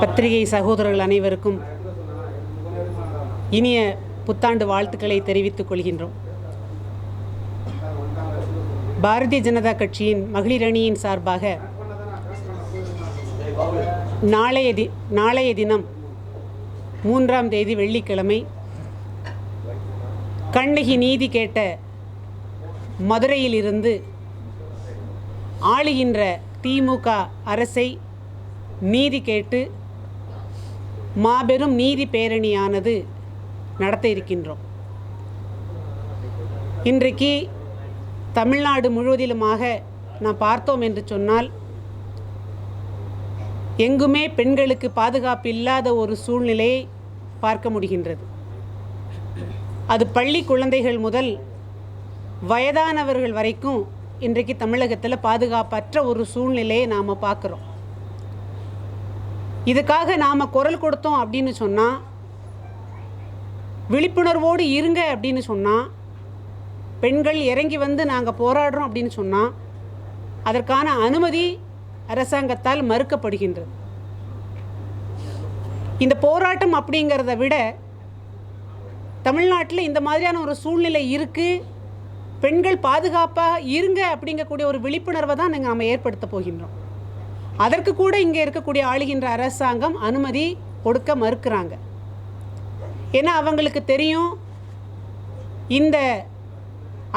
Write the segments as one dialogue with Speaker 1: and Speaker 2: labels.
Speaker 1: பத்திரிகை சகோதரர்கள் அனைவருக்கும் இனிய புத்தாண்டு வாழ்த்துக்களை தெரிவித்துக் கொள்கின்றோம். பாரதிய ஜனதா கட்சியின் மகளிர் அணியின் சார்பாக நாளைய தினம் 3ஆம் தேதி வெள்ளிக்கிழமை கண்ணகி நீதி கேட்ட மதுரையிலிருந்து ஆளுகின்ற திமுக அரசை நீதி கேட்டு மாபெரும் நீதி பேரணியானது நடத்த இருக்கின்றோம். இன்றைக்கு தமிழ்நாடு முழுவதிலுமாக நாம் பார்த்தோம் என்று சொன்னால் எங்குமே பெண்களுக்கு பாதுகாப்பு இல்லாத ஒரு சூழ்நிலையை பார்க்க முடிகின்றது. அது பள்ளி குழந்தைகள் முதல் வயதானவர்கள் வரைக்கும் இன்றைக்கு தமிழகத்தில் பாதுகாப்பற்ற ஒரு சூழ்நிலையை நாம் பார்க்குறோம். இதுக்காக நாம் குரல் கொடுத்தோம் அப்படின்னு சொன்னால், விழிப்புணர்வோடு இருங்க அப்படின்னு சொன்னால், பெண்கள் இறங்கி வந்து நாங்கள் போராடுறோம் அப்படின்னு சொன்னால் அதற்கான அனுமதி அரசாங்கத்தால் மறுக்கப்படுகின்றது. இந்த போராட்டம் அப்படிங்கிறத விட தமிழ்நாட்டில் இந்த மாதிரியான ஒரு சூழ்நிலை இருக்குது, பெண்கள் பாதுகாப்பாக இருங்க அப்படிங்கக்கூடிய ஒரு விழிப்புணர்வை தான் நாம் ஏற்படுத்த போகின்றோம். அதற்கு கூட இங்கே இருக்கக்கூடிய ஆளுகின்ற அரசாங்கம் அனுமதி கொடுக்க மறுக்கிறாங்க. ஏன்னா அவங்களுக்கு தெரியும், இந்த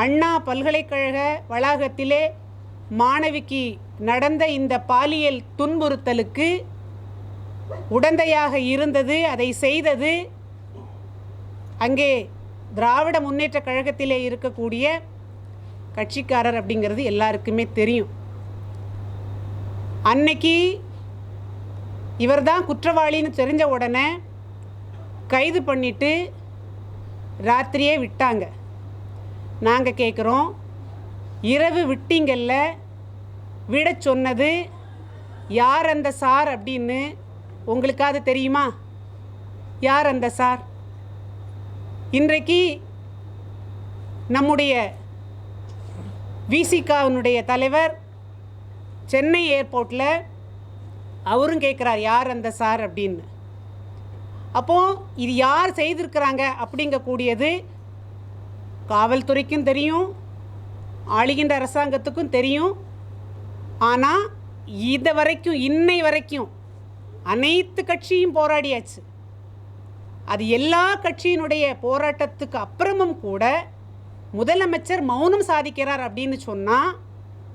Speaker 1: அண்ணா பல்கலைக்கழக வளாகத்திலே மாணவிக்கு நடந்த இந்த பாலியல் துன்புறுத்தலுக்கு உடந்தையாக இருந்தது, அதை செய்தது அங்கே திராவிட முன்னேற்ற கழகத்திலே இருக்கக்கூடிய கட்சிக்காரர் அப்படிங்கிறது எல்லாருக்குமே தெரியும். அன்னைக்கு இவர் தான் குற்றவாளின்னு தெரிஞ்ச உடனே கைது பண்ணிட்டு ராத்திரியே விட்டாங்க. நாங்கள் கேட்குறோம், இரவு விட்டீங்கல்ல, விட சொன்னது யார் அந்த சார் அப்படின்னு உங்களுக்காவது தெரியுமா? யார் அந்த சார்? இன்றைக்கு நம்முடைய விசிகாவினுடைய தலைவர் சென்னை ஏர்போர்ட்டில் அவரும் கேட்குறார், யார் அந்த சார் அப்படின்னு. அப்போது இது யார் செய்திருக்கிறாங்க அப்படிங்கக்கூடியது காவல்துறைக்கும் தெரியும், ஆளுகின்ற அரசாங்கத்துக்கும் தெரியும். ஆனால் இது வரைக்கும், இன்னை வரைக்கும் அனைத்து கட்சியும் போராடியாச்சு. அது எல்லா கட்சியினுடைய போராட்டத்துக்கு அப்புறமும் கூட முதலமைச்சர் மௌனம் சாதிக்கிறார் அப்படின்னு சொன்னால்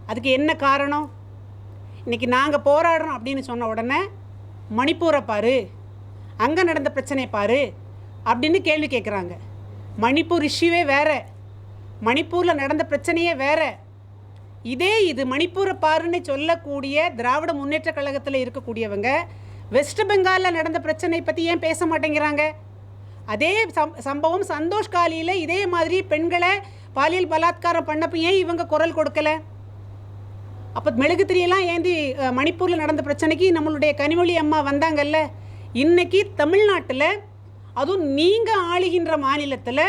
Speaker 1: அதுக்கு என்ன காரணம்? இன்றைக்கி நாங்கள் போராடுறோம் அப்படின்னு சொன்ன உடனே மணிப்பூரை பாரு, அங்கே நடந்த பிரச்சனை பாரு அப்படின்னு கேள்வி கேட்குறாங்க. மணிப்பூர் இஷ்யூவே வேறு, மணிப்பூரில் நடந்த பிரச்சனையே வேறு. இது மணிப்பூரை பாருன்னு சொல்லக்கூடிய திராவிட முன்னேற்ற கழகத்தில் இருக்கக்கூடியவங்க வெஸ்ட் பெங்காலில் நடந்த பிரச்சனை பற்றி ஏன் பேச மாட்டேங்கிறாங்க? அதே சம்பவம் சந்தோஷ் காலியில் இதே மாதிரி பெண்களை பாலியல் பலாத்காரம் பண்ணப்போ ஏன் இவங்க குரல் கொடுக்கலை? அப்போ மெழுகுத்திரியெல்லாம் ஏந்தி மணிப்பூரில் நடந்த பிரச்சனைக்கு நம்மளுடைய கனிமொழி அம்மா வந்தாங்கல்ல. இன்றைக்கி தமிழ்நாட்டில், அதுவும் நீங்கள் ஆளுகின்ற மாநிலத்தில்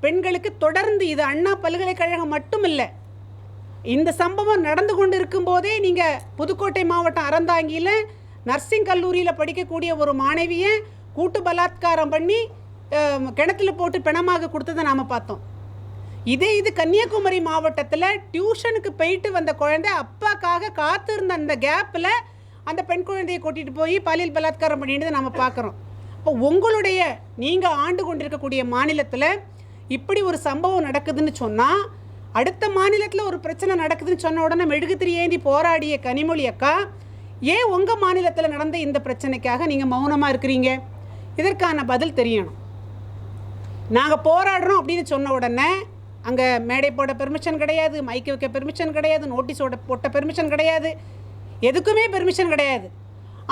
Speaker 1: பெண்களுக்கு தொடர்ந்து, இது அண்ணா பல்கலைக்கழகம் மட்டும் இல்லை, இந்த சம்பவம் நடந்து கொண்டு இருக்கும்போதே நீங்கள் புதுக்கோட்டை மாவட்டம் அறந்தாங்கியில் நர்சிங் கல்லூரியில் படிக்கக்கூடிய ஒரு மாணவியை கூட்டு பலாத்காரம் பண்ணி கிணத்துல போட்டு பிணமாக கொடுத்ததை நாம் பார்த்தோம். இது கன்னியாகுமரி மாவட்டத்தில் டியூஷனுக்கு போயிட்டு வந்த குழந்தை அப்பாக்காக காத்திருந்த அந்த கேப்பில் அந்த பெண் குழந்தையை கூட்டிகிட்டு போய் பாலியல் பலாத்காரம் பண்ணிட்டு நம்ம பார்க்குறோம். இப்போ உங்களுடைய நீங்கள் ஆண்டு கொண்டிருக்கக்கூடிய மாநிலத்தில் இப்படி ஒரு சம்பவம் நடக்குதுன்னு சொன்னால், அடுத்த மாநிலத்தில் ஒரு பிரச்சனை நடக்குதுன்னு சொன்ன உடனே மெழுகுத்திரி ஏந்தி போராடிய கனிமொழி அக்கா ஏன் உங்கள் மாநிலத்தில் நடந்த இந்த பிரச்சனைக்காக நீங்கள் மௌனமாக இருக்கிறீங்க? இதற்கான பதில் தெரியணும். நாங்கள் போராடுறோம் அப்படின்னு சொன்ன உடனே அங்கே மேடை போட பெர்மிஷன் கிடையாது, மைக்கு வைக்க பெர்மிஷன் கிடையாது, நோட்டீஸோட போட்ட பெர்மிஷன் கிடையாது, எதுக்குமே பெர்மிஷன் கிடையாது.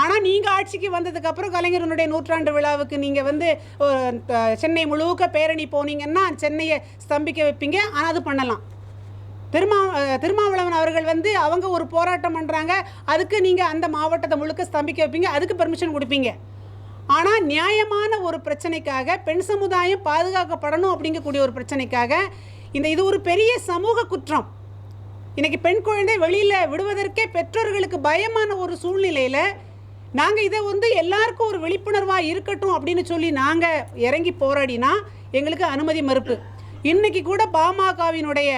Speaker 1: ஆனால் நீங்கள் ஆட்சிக்கு வந்ததுக்கப்புறம் கலைஞரனுடைய 100ஆண்டு விழாவுக்கு நீங்கள் வந்து சென்னை முழுக்க பேரணி போனீங்கன்னா சென்னையை ஸ்தம்பிக்க வைப்பீங்க. ஆனால் அது பண்ணலாம். திருமாவளவன் அவர்கள் வந்து அவங்க ஒரு போராட்டம் பண்ணுறாங்க, அதுக்கு நீங்கள் அந்த மாவட்டத்தை முழுக்க ஸ்தம்பிக்க வைப்பீங்க, அதுக்கு பெர்மிஷன் கொடுப்பீங்க. ஆனால் நியாயமான ஒரு பிரச்சனைக்காக, பெண் சமுதாயம் பாதுகாக்கப்படணும் அப்படிங்கக்கூடிய ஒரு பிரச்சனைக்காக இது ஒரு பெரிய சமூக குற்றம். இன்றைக்கி பெண் குழந்தை வெளியில் விடுவதற்கே பெற்றோர்களுக்கு பயமான ஒரு சூழ்நிலையில் நாங்கள் இதை வந்து எல்லாருக்கும் ஒரு விழிப்புணர்வாக இருக்கட்டும் அப்படின்னு சொல்லி நாங்கள் இறங்கி போராடினா எங்களுக்கு அனுமதி மறுப்பு. இன்றைக்கி கூட பாமகவினுடைய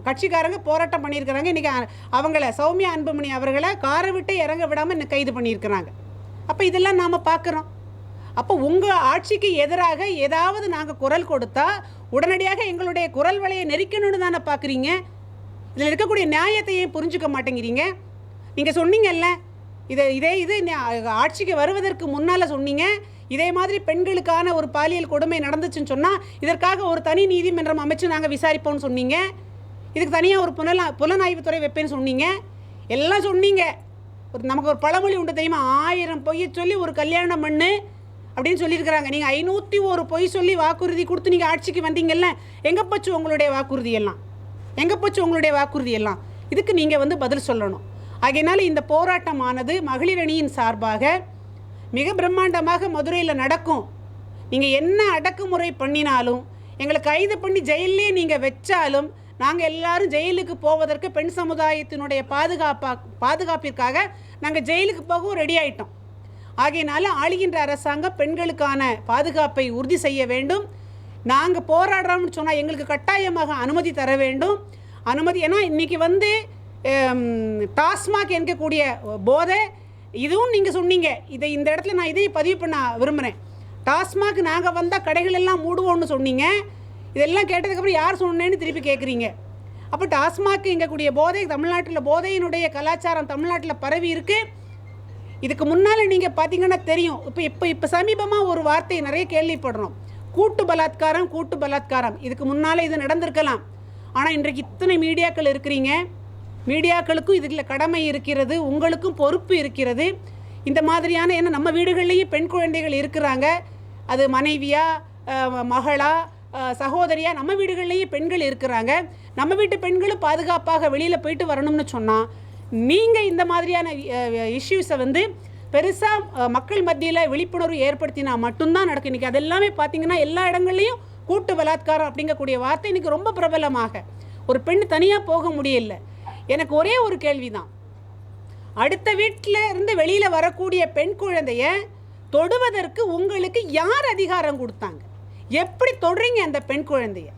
Speaker 1: கட்சிக்காரங்க போராட்டம் பண்ணியிருக்கிறாங்க. இன்றைக்கி அவங்கள சௌமியா அன்புமணி அவர்களை காரை விட்டு இறங்க விடாமல் இன்னும் கைது பண்ணியிருக்கிறாங்க. அப்போ இதெல்லாம் நாம் பார்க்குறோம். அப்போ உங்கள் ஆட்சிக்கு எதிராக ஏதாவது நாங்கள் குரல் கொடுத்தா உடனடியாக எங்களுடைய குரல் வலையை நெரிக்கணும்னு தானே பார்க்குறீங்க. இதில் இருக்கக்கூடிய நியாயத்தையும் புரிஞ்சுக்க மாட்டேங்கிறீங்க. நீங்கள் சொன்னீங்கல்ல, இது ஆட்சிக்கு வருவதற்கு முன்னால் சொன்னீங்க, இதே மாதிரி பெண்களுக்கான ஒரு பாலியல் கொடுமை நடந்துச்சுன்னு சொன்னால் இதற்காக ஒரு தனி நீதிமன்றம் அமைச்சு நாங்கள் விசாரிப்போம்னு சொன்னீங்க. இதுக்கு தனியாக ஒரு புலனாய்வுத்துறை வைப்பேன்னு சொன்னீங்க. எல்லாம் சொன்னீங்க. நமக்கு ஒரு பழமொழி உண்டு தெரியுமா, 1000 பொய்யை சொல்லி ஒரு கல்யாணம் பண்ணு அப்படின்னு சொல்லியிருக்கிறாங்க. நீங்கள் 501 பொய் சொல்லி வாக்குறுதி கொடுத்து நீங்கள் ஆட்சிக்கு வந்தீங்கல்ல, எங்கே போச்சு உங்களுடைய வாக்குறுதி எல்லாம்? இதுக்கு நீங்கள் வந்து பதில் சொல்லணும். ஆகையினால இந்த போராட்டமானது மகளிர் அணியின் சார்பாக மிக பிரம்மாண்டமாக மதுரையில் நடக்கும். நீங்கள் என்ன அடக்குமுறை பண்ணினாலும், எங்களை கைது பண்ணி ஜெயிலே நீங்கள் வச்சாலும், நாங்கள் எல்லாரும் ஜெயிலுக்கு போவதற்கு பெண் சமுதாயத்தினுடைய பாதுகாப்பிற்காக நாங்கள் ஜெயிலுக்கு போகவும் ரெடி ஆகிட்டோம். ஆகையினால ஆளுகின்ற அரசாங்கம் பெண்களுக்கான பாதுகாப்பை உறுதி செய்ய வேண்டும். நாங்கள் போராடுறோம்னு சொன்னால் எங்களுக்கு கட்டாயமாக அனுமதி தர வேண்டும். ஏன்னா இன்றைக்கி வந்து டாஸ்மாக் என்கக்கூடிய போதை, இதுவும் நீங்கள் சொன்னீங்க. இந்த இடத்துல நான் இதையும் பதிவு பண்ண விரும்புகிறேன். டாஸ்மாக் நாங்கள் வந்தால் கடைகள் எல்லாம் மூடுவோம்னு சொன்னீங்க. இதெல்லாம் கேட்டதுக்கப்புறம் யார் சொன்னேன்னு திருப்பி கேட்குறீங்க. அப்போ டாஸ்மாக் எங்கக்கூடிய போதை, தமிழ்நாட்டில் போதையினுடைய கலாச்சாரம் தமிழ்நாட்டில் பரவி இருக்குது. இதுக்கு முன்னால் நீங்கள் பார்த்தீங்கன்னா தெரியும். இப்போ சமீபமாக ஒரு வார்த்தையை நிறைய கேள்விப்படுறோம், கூட்டு பலாத்காரம். இதுக்கு முன்னால் இது நடந்திருக்கலாம். ஆனால் இன்றைக்கு இத்தனை மீடியாக்கள் இருக்கிறீங்க. மீடியாக்களுக்கும் இதில் கடமை இருக்கிறது, உங்களுக்கும் பொறுப்பு இருக்கிறது. இந்த மாதிரியான, ஏன்னா நம்ம வீடுகள்லேயும் பெண் குழந்தைகள் இருக்கிறாங்க. அது மனைவியா, மகளா, சகோதரியா, நம்ம வீடுகள்லேயும் பெண்கள் இருக்கிறாங்க. நம்ம வீட்டு பெண்களும் பாதுகாப்பாக வெளியில் போயிட்டு வரணும்னு சொன்னால் நீங்கள் இந்த மாதிரியான இஷ்யூஸை வந்து பெருசாக மக்கள் மத்தியில் விழிப்புணர்வு ஏற்படுத்தினா மட்டும்தான் நடக்கும். இன்றைக்கி அதெல்லாமே பார்த்திங்கன்னா எல்லா இடங்கள்லையும் கூட்டு பலாத்காரம் அப்படிங்கக்கூடிய வார்த்தை இன்றைக்கி ரொம்ப பிரபலமாக, ஒரு பெண் தனியாக போக முடியல. எனக்கு ஒரே ஒரு கேள்வி தான், அடுத்த வீட்டில் இருந்து வெளியில் வரக்கூடிய பெண் குழந்தைய தொடுவதற்கு உங்களுக்கு யார் அதிகாரம் கொடுத்தாங்க? எப்படி தொடுறீங்க அந்த பெண் குழந்தைய?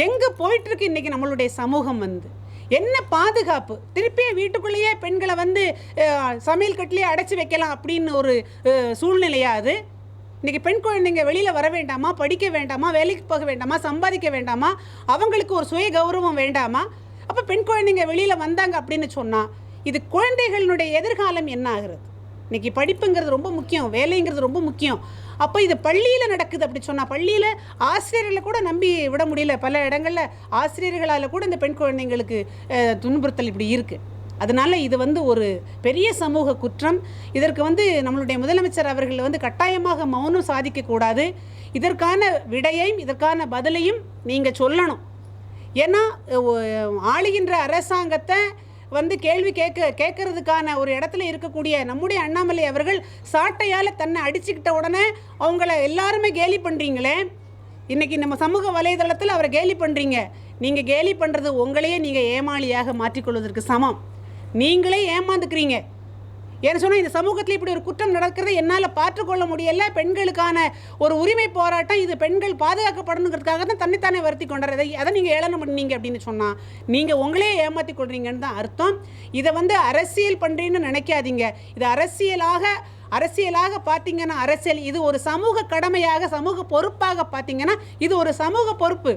Speaker 1: எங்கே போயிட்டுருக்கு இன்றைக்கி நம்மளுடைய சமூகம்? வந்து என்ன பாதுகாப்பு? திருப்பியே வீட்டுக்குள்ளேயே பெண்களை வந்து சமையல் கட்டிலேயே அடைச்சி வைக்கலாம் அப்படின்னு ஒரு சூழ்நிலையா அது? இன்றைக்கி பெண் குழந்தைங்க வெளியில் வர வேண்டாமா? படிக்க வேண்டாமா? வேலைக்கு போக வேண்டாமா? சம்பாதிக்க வேண்டாமா? அவங்களுக்கு ஒரு சுய கௌரவம் வேண்டாமா? அப்போ பெண் குழந்தைங்க வெளியில் வந்தாங்க அப்படின்னு சொன்னால் இது குழந்தைகளுடைய எதிர்காலம் என்ன ஆகிறது? இன்றைக்கி படிப்புங்கிறது ரொம்ப முக்கியம், வேலைங்கிறது ரொம்ப முக்கியம். அப்போ இது பள்ளியில் நடக்குது அப்படி சொன்னால், பள்ளியில் ஆசிரியர்களை கூட நம்பி விட முடியல. பல இடங்களில் ஆசிரியர்களால் கூட இந்த பெண் குழந்தைங்களுக்கு துன்புறுத்தல் இப்படி இருக்குது. அதனால் இது வந்து ஒரு பெரிய சமூக குற்றம். இதற்கு வந்து நம்மளுடைய முதலமைச்சர் அவர்கள் வந்து கட்டாயமாக மௌனம் சாதிக்கக்கூடாது. இதற்கான விடையையும் இதற்கான பதிலையும் நீங்கள் சொல்லணும். ஏன்னா ஆளுகின்ற அரசாங்கத்தை வந்து கேள்வி கேட்கறதுக்கான ஒரு இடத்துல இருக்கக்கூடிய நம்முடைய அண்ணாமலை அவர்கள் சாட்டையால் தன்னை அடிச்சுக்கிட்ட உடனே அவங்கள எல்லாருமே கேலி பண்ணுறீங்களே. இன்றைக்கி நம்ம சமூக வலைதளத்தில் அவரை கேலி பண்ணுறீங்க. நீங்கள் கேலி பண்ணுறது உங்களையே நீங்கள் ஏமாளியாக மாற்றிக்கொள்வதற்கு சமம். நீங்களே ஏமாந்துக்கிறீங்க. ஏன்னு சொன்னால் இந்த சமூகத்தில் இப்படி ஒரு குற்றம் நடக்கிறத என்னால் பார்த்துக்கொள்ள முடியல. பெண்களுக்கான ஒரு உரிமை போராட்டம், இது பெண்கள் பாதுகாக்கப்படணுங்கிறதுக்காக தான் தன்னைத்தானே வருத்தி கொண்டார். அதை நீங்கள் ஏளனம் பண்ணீங்க அப்படின்னு சொன்னால் நீங்கள் உங்களே ஏமாற்றி கொள்றீங்கன்னு தான் அர்த்தம். இதை வந்து அரசியல் பண்ணுறீன்னு நினைக்காதீங்க. இது அரசியலாக பார்த்தீங்கன்னா அரசியல், இது ஒரு சமூக கடமையாக, சமூக பொறுப்பாக பார்த்தீங்கன்னா இது ஒரு சமூக பொறுப்பு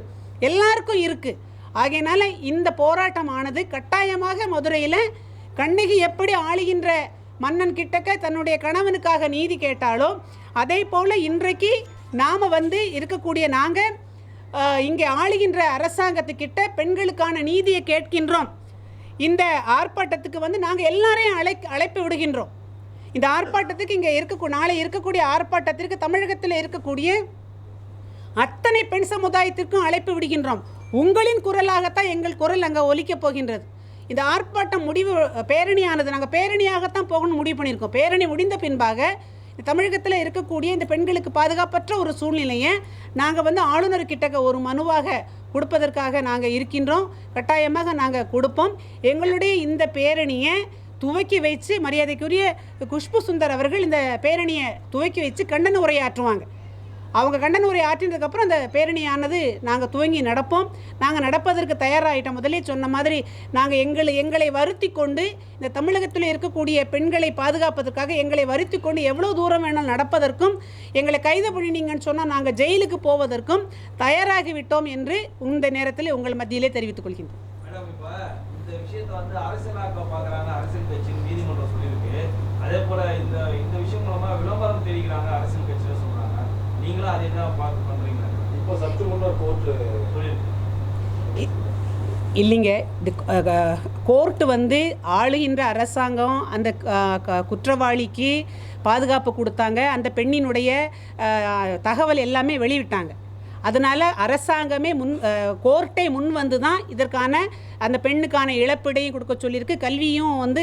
Speaker 1: எல்லாருக்கும் இருக்குது. ஆகையினால இந்த போராட்டமானது கட்டாயமாக மதுரையில் கண்ணகி எப்படி ஆளுகின்ற மன்னன் கிட்டக்க தன்னுடைய கணவனுக்காக நீதி கேட்டாலோ அதே போல் இன்றைக்கு நாம் வந்து இருக்கக்கூடிய நாங்கள் இங்கே ஆளுகின்ற அரசாங்கத்துக்கிட்ட பெண்களுக்கான நீதியை கேட்கின்றோம். இந்த ஆர்ப்பாட்டத்துக்கு வந்து நாங்கள் எல்லாரையும் அழைப்பு விடுகின்றோம். இந்த ஆர்ப்பாட்டத்துக்கு இங்கே நாளை இருக்கக்கூடிய ஆர்ப்பாட்டத்திற்கு தமிழகத்தில் இருக்கக்கூடிய அத்தனை பெண் சமுதாயத்திற்கும் அழைப்பு விடுகின்றோம். உங்களின் குரலாகத்தான் எங்கள் குரல் அங்கே ஒலிக்கப் போகின்றது. இந்த ஆர்ப்பாட்டம் பேரணியானது நாங்கள் பேரணியாகத்தான் போகணும்னு முடிவு பண்ணியிருக்கோம். பேரணி முடிந்த பின்பாக தமிழகத்தில் இருக்கக்கூடிய இந்த பெண்களுக்கு பாதுகாப்பற்ற ஒரு சூழ்நிலையை நாங்கள் வந்து ஆளுநர்கிட்ட ஒரு மனுவாக கொடுப்பதற்காக நாங்கள் இருக்கின்றோம். கட்டாயமாக நாங்கள் கொடுப்போம். எங்களுடைய இந்த பேரணியை துவக்கி வைத்து மரியாதைக்குரிய குஷ்பு சுந்தர் அவர்கள் இந்த பேரணியை துவக்கி வச்சு கண்டன உரையாற்றுவாங்க. அவங்க கண்டன உரை ஆற்றினதுக்கப்புறம் அந்த பேரணியானது நாங்கள் துவங்கி நடப்போம். நாங்கள் நடப்பதற்கு தயாராகிட்டோம். முதலே சொன்ன மாதிரி நாங்கள் எங்களை வருத்தி கொண்டு இந்த தமிழகத்தில் இருக்கக்கூடிய பெண்களை பாதுகாப்பதற்காக எங்களை வருத்தி கொண்டு எவ்வளோ தூரம் வேணாலும் நடப்பதற்கும், எங்களை கைது பண்ணினீங்கன்னு சொன்னால் நாங்கள் ஜெயிலுக்கு போவதற்கும் தயாராகிவிட்டோம் என்று இந்த நேரத்தில் உங்கள் மத்தியிலே தெரிவித்துக் கொள்கின்றோம்.
Speaker 2: இந்த விஷயத்தை வந்து அரசியலாக்க பார்க்குறாங்க, அரசியல் கட்சின்னு நீதிமன்றம் சொல்லியிருக்கு. அதே போல் இந்த விஷயம் மூலமாக விளம்பரம் தெரிவிக்கிறாங்க அரசியல் கட்சியில் சொல்கிறாங்க. நீங்களும் அதை தான் பார்த்து பண்ணுறீங்க. இப்போ சற்று முன்னர் கோர்ட்டு சொல்லியிருக்கு
Speaker 1: இல்லைங்க. இது கோர்ட்டு வந்து ஆளுகின்ற அரசாங்கம் அந்த குற்றவாளிக்கு பாதுகாப்பு கொடுத்தாங்க. அந்த பெண்ணினுடைய தகவல் எல்லாமே வெளியிட்டாங்க. அதனால் அரசாங்கமே கோர்ட்டை முன் வந்து தான் இதற்கான அந்த பெண்ணுக்கான இழப்பீடையும் கொடுக்க சொல்லியிருக்கு. கல்வியும் வந்து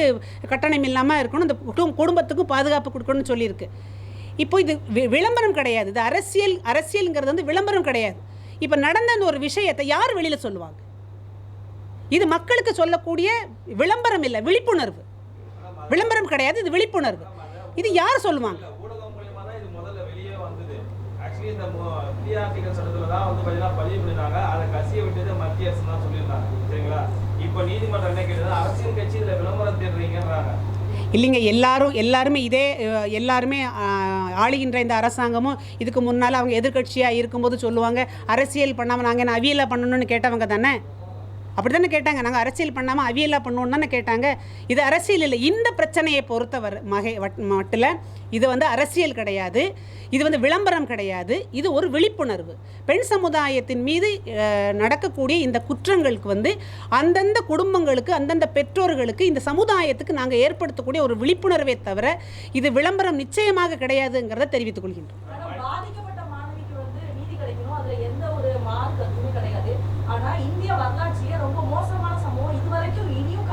Speaker 1: கட்டணம் இல்லாமல் இருக்கணும், இந்த குடும்பத்துக்கும் பாதுகாப்பு கொடுக்கணும்னு சொல்லியிருக்கு. இப்போ இது விளம்பரம் கிடையாது, இது அரசியலுங்கிறது வந்து விளம்பரம் கிடையாது. இப்போ நடந்த அந்த ஒரு விஷயத்தை யார் வெளியில் சொல்லுவாங்க? இது மக்களுக்கு சொல்லக்கூடிய விளம்பரம் இல்லை, விழிப்புணர்வு. விளம்பரம் கிடையாது, இது விழிப்புணர்வு. இது யார் சொல்லுவாங்க?
Speaker 2: இந்த டிஆர்டிகல் சட்டத்தில் தான் வந்து பார்த்தீங்கன்னா பதிவு பண்ணியிருந்தாங்க. அதை கசிய விட்டது மத்திய அரசு தான் சொல்லியிருந்தாங்க. சரிங்களா? இப்போ நீதிமன்றம் என்ன கேட்டது, அரசியல் கட்சி இதில் விளம்பரம் தேடுறீங்கன்றாங்க.
Speaker 1: இல்லைங்க, எல்லாருமே எல்லாருமே ஆளுகின்ற இந்த அரசாங்கமும் இதுக்கு முன்னால் அவங்க எதிர்கட்சியாக இருக்கும்போது சொல்லுவாங்க, அரசியல் பண்ணாமல் நாங்கள் என்ன அவியலாக பண்ணணும்னு கேட்டவங்க தானே. அப்படி தானே கேட்டாங்க. நாங்கள் அரசியல் பண்ணாமல் அவியலாக பண்ணணுன்னு தானே கேட்டாங்க. இது அரசியல் இல்லை. இந்த பிரச்சனையை பொறுத்தவரை மட்டில் இது வந்து அரசியல் கிடையாது, இது வந்து விளம்பரம் கிடையாது, இது ஒரு விழிப்புணர்வு. பெண் சமுதாயத்தின் மீது நடக்கக்கூடிய இந்த குற்றங்களுக்கு வந்து அந்தந்த குடும்பங்களுக்கு, அந்தந்த பெற்றோர்களுக்கு, இந்த சமுதாயத்துக்கு நாங்கள் ஏற்படுத்தக்கூடிய ஒரு விழிப்புணர்வை தவிர இது விளம்பரம் நிச்சயமாக கிடையாதுங்கிறத தெரிவித்துக் கொள்கின்றோம்.
Speaker 3: ஆனால் இந்திய வரலாற்றிலே ரொம்ப மோசமான சம்பவம் இதுவரைக்கும் இனியும்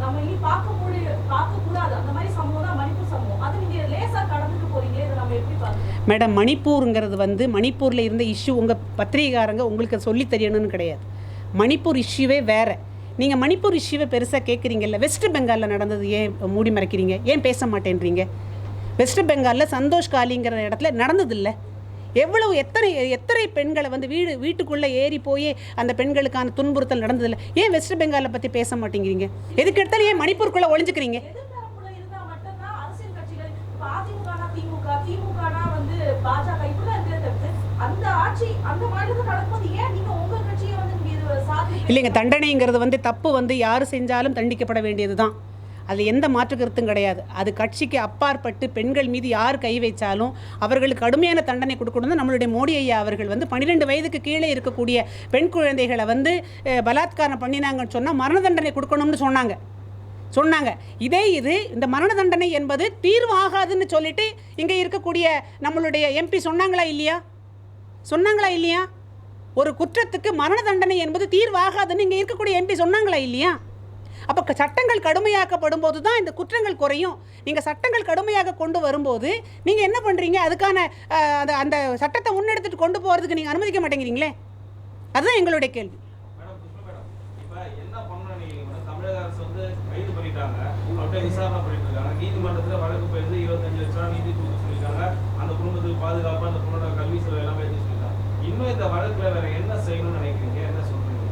Speaker 3: நம்ம இனி பார்க்கக்கூடாது அந்த மாதிரி சம்பவம் தான் மணிப்பூர் சம்பவம். அது நீங்கள் லேசாக கடந்துட்டு போறீங்களே, இதை நம்ம எப்படி பார்க்கணும்?
Speaker 1: மேடம், மணிப்பூருங்கிறது வந்து மணிப்பூரில் இருந்த இஷ்யூ உங்கள் பத்திரிகைக்காரங்க உங்களுக்கு சொல்லி தெரியணும்னு கிடையாது. மணிப்பூர் இஷ்யூவே வேறு. நீங்கள் மணிப்பூர் இஷ்யூவை பெருசாக கேட்குறீங்கல்ல. வெஸ்ட் பெங்காலில் நடந்தது ஏன் மூடி மறைக்கிறீங்க? ஏன் பேச மாட்டேன்றீங்க? வெஸ்ட் பெங்காலில் சந்தோஷ் காலிங்கிற இடத்துல நடந்ததில்லை. எவ்வளவு எத்தனை பெண்களை வந்து வீட்டுக்குள்ளே ஏறி போய் அந்த பெண்களுக்கான துன்புறுத்தல் நடந்ததில்லை. ஏன் வெஸ்ட் பெங்காலை பற்றி பேச மாட்டேங்கிறீங்க? எதுக்கு எடுத்தாலும் ஏன் மணிப்பூருக்குள்ளே ஒழிஞ்சுக்கிறீங்க? இல்லைங்க, தண்டனைங்கிறது வந்து தப்பு வந்து யார் செஞ்சாலும் தண்டிக்கப்பட வேண்டியது தான். அதில் எந்த மாற்று கருத்தும் கிடையாது. அது கட்சிக்கு அப்பாற்பட்டு பெண்கள் மீது யார் கை வைத்தாலும் அவர்களுக்கு கடுமையான தண்டனை கொடுக்கணும். நம்மளுடைய மோடி ஐயா அவர்கள் வந்து 12 வயதுக்கு கீழே இருக்கக்கூடிய பெண் குழந்தைகளை வந்து பலாத்காரம் பண்ணினாங்கன்னு சொன்னால் மரண தண்டனை கொடுக்கணும்னு சொன்னாங்க. இது இந்த மரண தண்டனை என்பது தீர்வு ஆகாதுன்னு சொல்லிட்டு இங்கே இருக்கக்கூடிய நம்மளுடைய எம்பி சொன்னாங்களா இல்லையா? ஒரு குற்றத்துக்கு மரண தண்டனை என்பது தீர்வு ஆகாதுன்னு இங்கே இருக்கக்கூடிய எம்பி சொன்னாங்களா இல்லையா? அப்போ சட்டங்கள் கடுமையாக்கப்படும் போது தான் இந்த குற்றங்கள் குறையும். நீங்கள் சட்டங்கள் கடுமையாக கொண்டு வரும்போது நீங்கள் என்ன பண்ணுறீங்க? அதுக்கான அந்த சட்டத்தை முன்னெடுத்துட்டு கொண்டு போகிறதுக்கு நீங்கள் அனுமதிக்க மாட்டேங்கிறீங்களே. அதுதான் எங்களுடைய கேள்வி.
Speaker 2: தமிழக அரசு வந்து கைது பண்ணிட்டாங்க, அவர்கிட்ட விசாரணை பண்ணிட்டு இருக்காங்க. நீதிமன்றத்தில் வழக்கு போயிருந்து 25 லட்சம் ரூபா நீதி கொடுக்க சொல்லியிருக்காங்க. அந்த குடும்பத்துக்கு பாதுகாப்பு, அந்த பொண்ணோட கல்வி செலவு எல்லாம் எழுதி சொல்லியிருக்காங்க. இன்னும் இந்த வழக்கில் வேற என்ன செய்யணும்னு நினைக்கிறீங்க? என்ன சொல்றீங்க?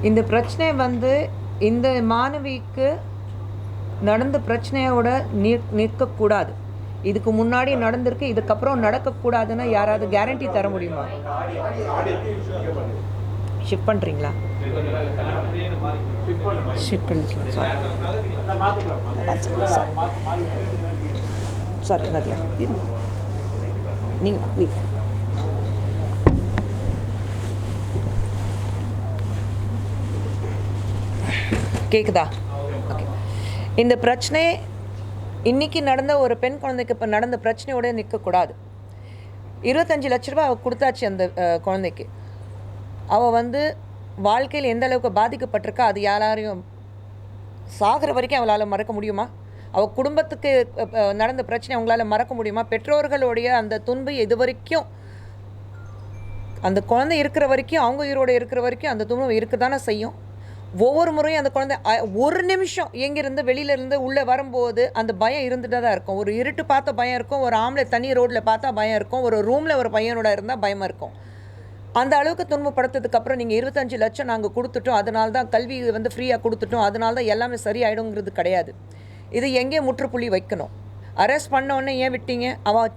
Speaker 4: இந்த பிரச்சனை வந்து இந்த மாணவிக்கு நடந்த பிரச்சனையோட நிற்கக்கூடாது. இதுக்கு முன்னாடி நடந்திருக்கு, இதுக்கப்புறம் நடக்கக்கூடாதுன்னு யாராவது கேரண்டி தர முடியுமா? ஷிஃப்ட் பண்ணுறீங்களா?
Speaker 1: ஷிஃப்ட் பண்ணிக்கலாம்
Speaker 4: சார். நீங்கள் கேட்குதா? ஓகே. இந்த பிரச்சனை இன்றைக்கி நடந்த ஒரு பெண் குழந்தைக்கு இப்போ நடந்த பிரச்சனையோட நிற்கக்கூடாது. 25 லட்ச ரூபா அவள் கொடுத்தாச்சு அந்த குழந்தைக்கு. அவள் வந்து வாழ்க்கையில் எந்த அளவுக்கு பாதிக்கப்பட்டிருக்கா அது யாரையும் சாகிற வரைக்கும் அவளால் மறக்க முடியுமா? அவள் குடும்பத்துக்கு நடந்த பிரச்சனை அவங்களால மறக்க முடியுமா? பெற்றோர்களுடைய அந்த துன்பு இது வரைக்கும் அந்த குழந்தை இருக்கிற வரைக்கும், அவங்க உயிரோடு இருக்கிற வரைக்கும் அந்த துன்பம் இருக்க தானே செய்யும். ஒவ்வொரு முறையும் அந்த குழந்தை ஒரு நிமிஷம் எங்கேருந்து வெளியிலேருந்து உள்ளே வரும்போது அந்த பயம் இருந்துகிட்டே தான் இருக்கும். ஒரு இருட்டு பார்த்த பயம் இருக்கும், ஒரு ஆம்பளை தனி ரோட்டில் பார்த்தா பயம் இருக்கும், ஒரு ரூமில் ஒரு பையனோட இருந்தால் பயமாக இருக்கும். அந்த அளவுக்கு துன்பப்படுத்ததுக்கப்புறம் நீங்கள் 25 லட்சம் நாங்கள் கொடுத்துட்டோம், அதனால தான் கல்வி வந்து ஃப்ரீயாக கொடுத்துட்டோம், அதனால தான் எல்லாமே சரியாயிடுங்கிறது கிடையாது. இது எங்கே முற்றுப்புள்ளி வைக்கணும்? அரெஸ்ட் பண்ணோன்னே ஏன் விட்டீங்க? அவன்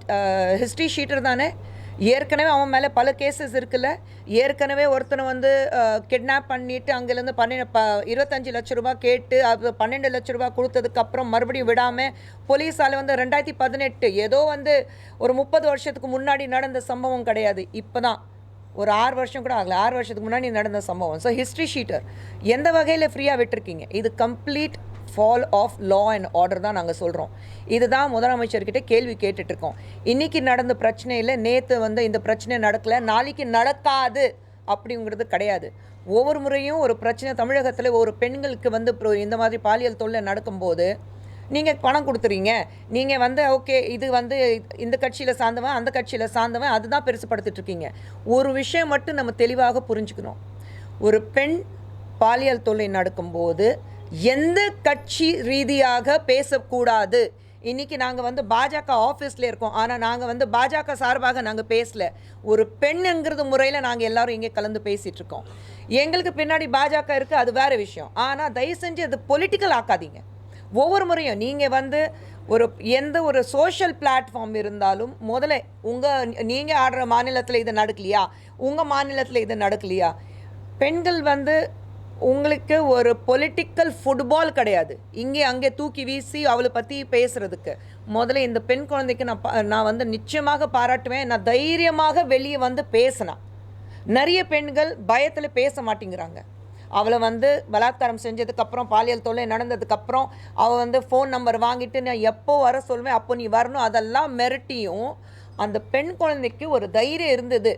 Speaker 4: ஹிஸ்ட்ரி ஷீட்டர் தானே, ஏற்கனவே அவன் மேலே பல கேசஸ் இருக்குல்ல, ஏற்கனவே ஒருத்தனை வந்து கிட்னாப் பண்ணிவிட்டு அங்கேருந்து 25 லட்ச ரூபா கேட்டு அது 12 லட்ச ரூபா கொடுத்ததுக்கப்புறம் மறுபடியும் விடாமல் போலீஸால் வந்து 2018 ஏதோ வந்து ஒரு 30 வருஷத்துக்கு முன்னாடி நடந்த சம்பவம் கிடையாது, இப்போ தான் ஒரு 6 வருஷம் கூட ஆகலை, 6 வருஷத்துக்கு முன்னாடி நடந்த சம்பவம். ஸோ ஹிஸ்ட்ரி ஷீட்டர் எந்த வகையில் ஃப்ரீயாக விட்டுருக்கீங்க? இது complete fall of law and order தான் நாங்கள் சொல்கிறோம். இதுதான் முதலமைச்சர்கிட்ட கேள்வி கேட்டுட்ருக்கோம். இன்றைக்கி நடந்த பிரச்சனையில் நேற்று வந்து இந்த பிரச்சனை நடக்கலை, நாளைக்கு நடக்காது அப்படிங்கிறது கிடையாது. ஒவ்வொரு முறையும் ஒரு பிரச்சனை தமிழகத்தில் ஒரு பெண்களுக்கு வந்து இந்த மாதிரி பாலியல் தொல்லை நடக்கும்போது நீங்கள் பணம் கொடுத்துறீங்க, நீங்கள் வந்து ஓகே இது வந்து இந்த கட்சியில் சார்ந்தவன் அந்த கட்சியில் சார்ந்தவன் அதுதான் பெருசுப்படுத்திட்டுருக்கீங்க. ஒரு விஷயம் மட்டும் நம்ம தெளிவாக புரிஞ்சுக்கணும். ஒரு பெண் பாலியல் தொல்லை நடக்கும்போது எந்த கட்சி ரீதியாக பேசக்கூடாது. இன்றைக்கி நாங்கள் வந்து பாஜக ஆஃபீஸில் இருக்கோம், ஆனால் நாங்கள் வந்து பாஜக சார்பாக நாங்கள் பேசலை. ஒரு பெண்ணுங்கிறது முறையில் நாங்கள் எல்லோரும் இங்கே கலந்து பேசிகிட்ருக்கோம். எங்களுக்கு பின்னாடி பாஜக இருக்குது, அது வேறு விஷயம். ஆனால் தயவு செஞ்சு அது பொலிட்டிக்கல் ஆக்காதீங்க. ஒவ்வொரு முறையும் நீங்கள் வந்து எந்த ஒரு சோஷியல் பிளாட்ஃபார்ம் இருந்தாலும் முதல்ல நீங்கள் ஆடுற மாநிலத்தில் இது நடக்கலையா, உங்கள் மாநிலத்தில் இது நடக்கலையா? பெண்கள் வந்து உங்களுக்கு ஒரு பொலிட்டிக்கல் ஃபுட்பால் கிடையாது, இங்கே அங்கே தூக்கி வீசி அவளை பற்றி பேசுகிறதுக்கு. முதல்ல இந்த பெண் குழந்தைக்கு நான் வந்து நிச்சயமாக பாராட்டுவேன். நான் தைரியமாக வெளியே வந்து பேசினேன். நிறைய பெண்கள் பயத்தில் பேச மாட்டேங்கிறாங்க. அவளை வந்து பலாத்காரம் செஞ்சதுக்கப்புறம் பாலியல் தொல்லை நடந்ததுக்கப்புறம் அவள் வந்து ஃபோன் நம்பர் வாங்கிட்டு நான் எப்போ வர சொல்வேன் அப்போ நீ வரணும் அதெல்லாம் மிரட்டியும் அந்த பெண் குழந்தைக்கு ஒரு தைரியம் இருந்தது.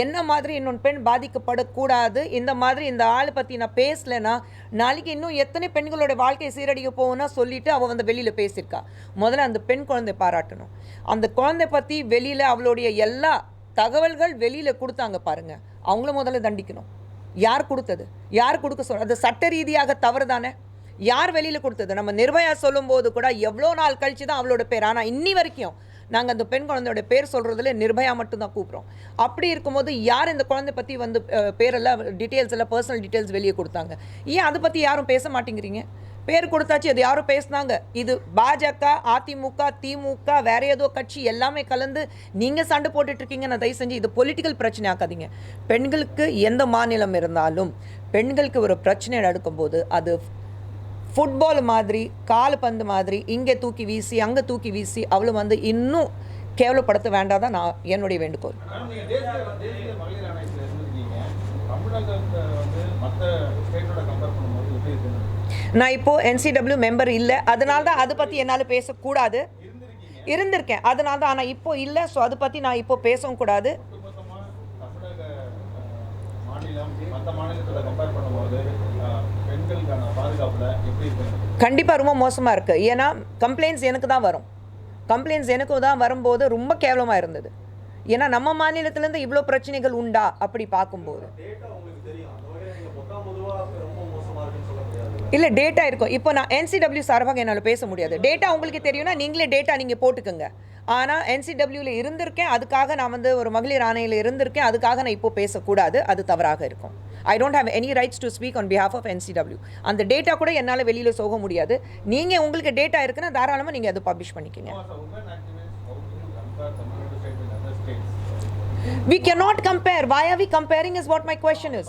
Speaker 4: என்ன மாதிரி இன்னொன்று பெண் பாதிக்கப்படக்கூடாது, இந்த மாதிரி இந்த ஆளை பற்றி நான் பேசலைன்னா நாளைக்கு இன்னும் எத்தனை பெண்களோட வாழ்க்கையை சீரடிக்க போகும்னா சொல்லிவிட்டு அவள் வந்து வெளியில் பேசியிருக்கா. முதல்ல அந்த பெண் குழந்தை பாராட்டணும். அந்த குழந்தை பற்றி வெளியில் அவளுடைய எல்லா தகவல்கள் வெளியில் கொடுத்தாங்க பாருங்கள், அவங்கள முதல்ல தண்டிக்கணும். யார் கொடுத்தது? யார் கொடுக்க சொல்ல? அது சட்ட ரீதியாக தவறு தானே. யார் வெளியில் கொடுத்தது? நம்ம நிர்பயா சொல்லும்போது கூட எவ்வளோ நாள் கழிச்சு தான் அவளோட பேர், ஆனால் இன்னி வரைக்கும் நாங்கள் அந்த பெண் குழந்தையோட பேர் சொல்கிறதுல நிர்பயா மட்டும்தான் கூப்பிட்றோம். அப்படி இருக்கும்போது யார் இந்த குழந்தை பற்றி வந்து பேரெல்லாம் டீட்டெயில்ஸ் எல்லாம் பர்சனல் டீட்டெயில்ஸ் வெளியே கொடுத்தாங்க? ஏன் அதை பற்றி யாரும் பேச மாட்டேங்கிறீங்க? பேர் கொடுத்தாச்சு, அது யாரும் பேசினாங்க. இது பாஜக, அதிமுக, திமுக, வேற ஏதோ கட்சி எல்லாமே கலந்து நீங்கள் சண்டை போட்டுட்ருக்கீங்க. நான் தயவு செஞ்சு இது பொலிட்டிக்கல் பிரச்சனை ஆக்காதீங்க. பெண்களுக்கு எந்த மாநிலம் இருந்தாலும் பெண்களுக்கு ஒரு பிரச்சனை நடக்கும்போது அது ஃபுட்பால் மாதிரி, கால்பந்து மாதிரி இங்கே தூக்கி வீசி அங்கே தூக்கி வீசி அவளை வந்து இன்னும் கேவலப்படுத்த வேண்டாதான் நான் என்னுடைய வேண்டுகோள். நான் இப்போது NCW மெம்பர் இல்லை, அதனால தான் அதை பற்றி என்னால் பேசக்கூடாது. இருந்திருக்கேன் அதனால தான், ஆனால் இப்போ இல்லை. ஸோ அதை பற்றி நான் இப்போ பேசவும் கூடாது. கண்டிப்பாக ரொம்ப மோசமாக இருக்குது. ஏன்னா கம்ப்ளைண்ட்ஸ் எனக்கு தான் வரும். கம்ப்ளைண்ட்ஸ் எனக்கு தான் வரும்போது ரொம்ப கேவலமாக இருந்தது. ஏன்னா நம்ம மாநிலத்திலேருந்து இவ்வளோ பிரச்சனைகள் உண்டா அப்படி பார்க்கும்போது இல்லை டேட்டா இருக்கும். இப்போ நான் NCW சார்பாக என்னால் பேச முடியாது. டேட்டா உங்களுக்கு தெரியும்னா நீங்களே டேட்டா நீங்கள் போட்டுக்கோங்க. ஆனால் NCWவில் இருந்திருக்கேன், அதுக்காக நான் வந்து ஒரு மகளிர் ஆணையில் இருந்திருக்கேன், அதுக்காக நான் இப்போ பேசக்கூடாது, அது தவறாக இருக்கும். I don't have any rights to speak on behalf of NCW. அந்த டேட்டா கூட என்னால் வெளியில் போக முடியாது. நீங்கள் உங்களுக்கு டேட்டா இருக்குன்னா தாராளமாக நீங்கள் அதை பப்ளிஷ் பண்ணிக்கோங்க. We cannot compare. Why are we comparing is what my question is.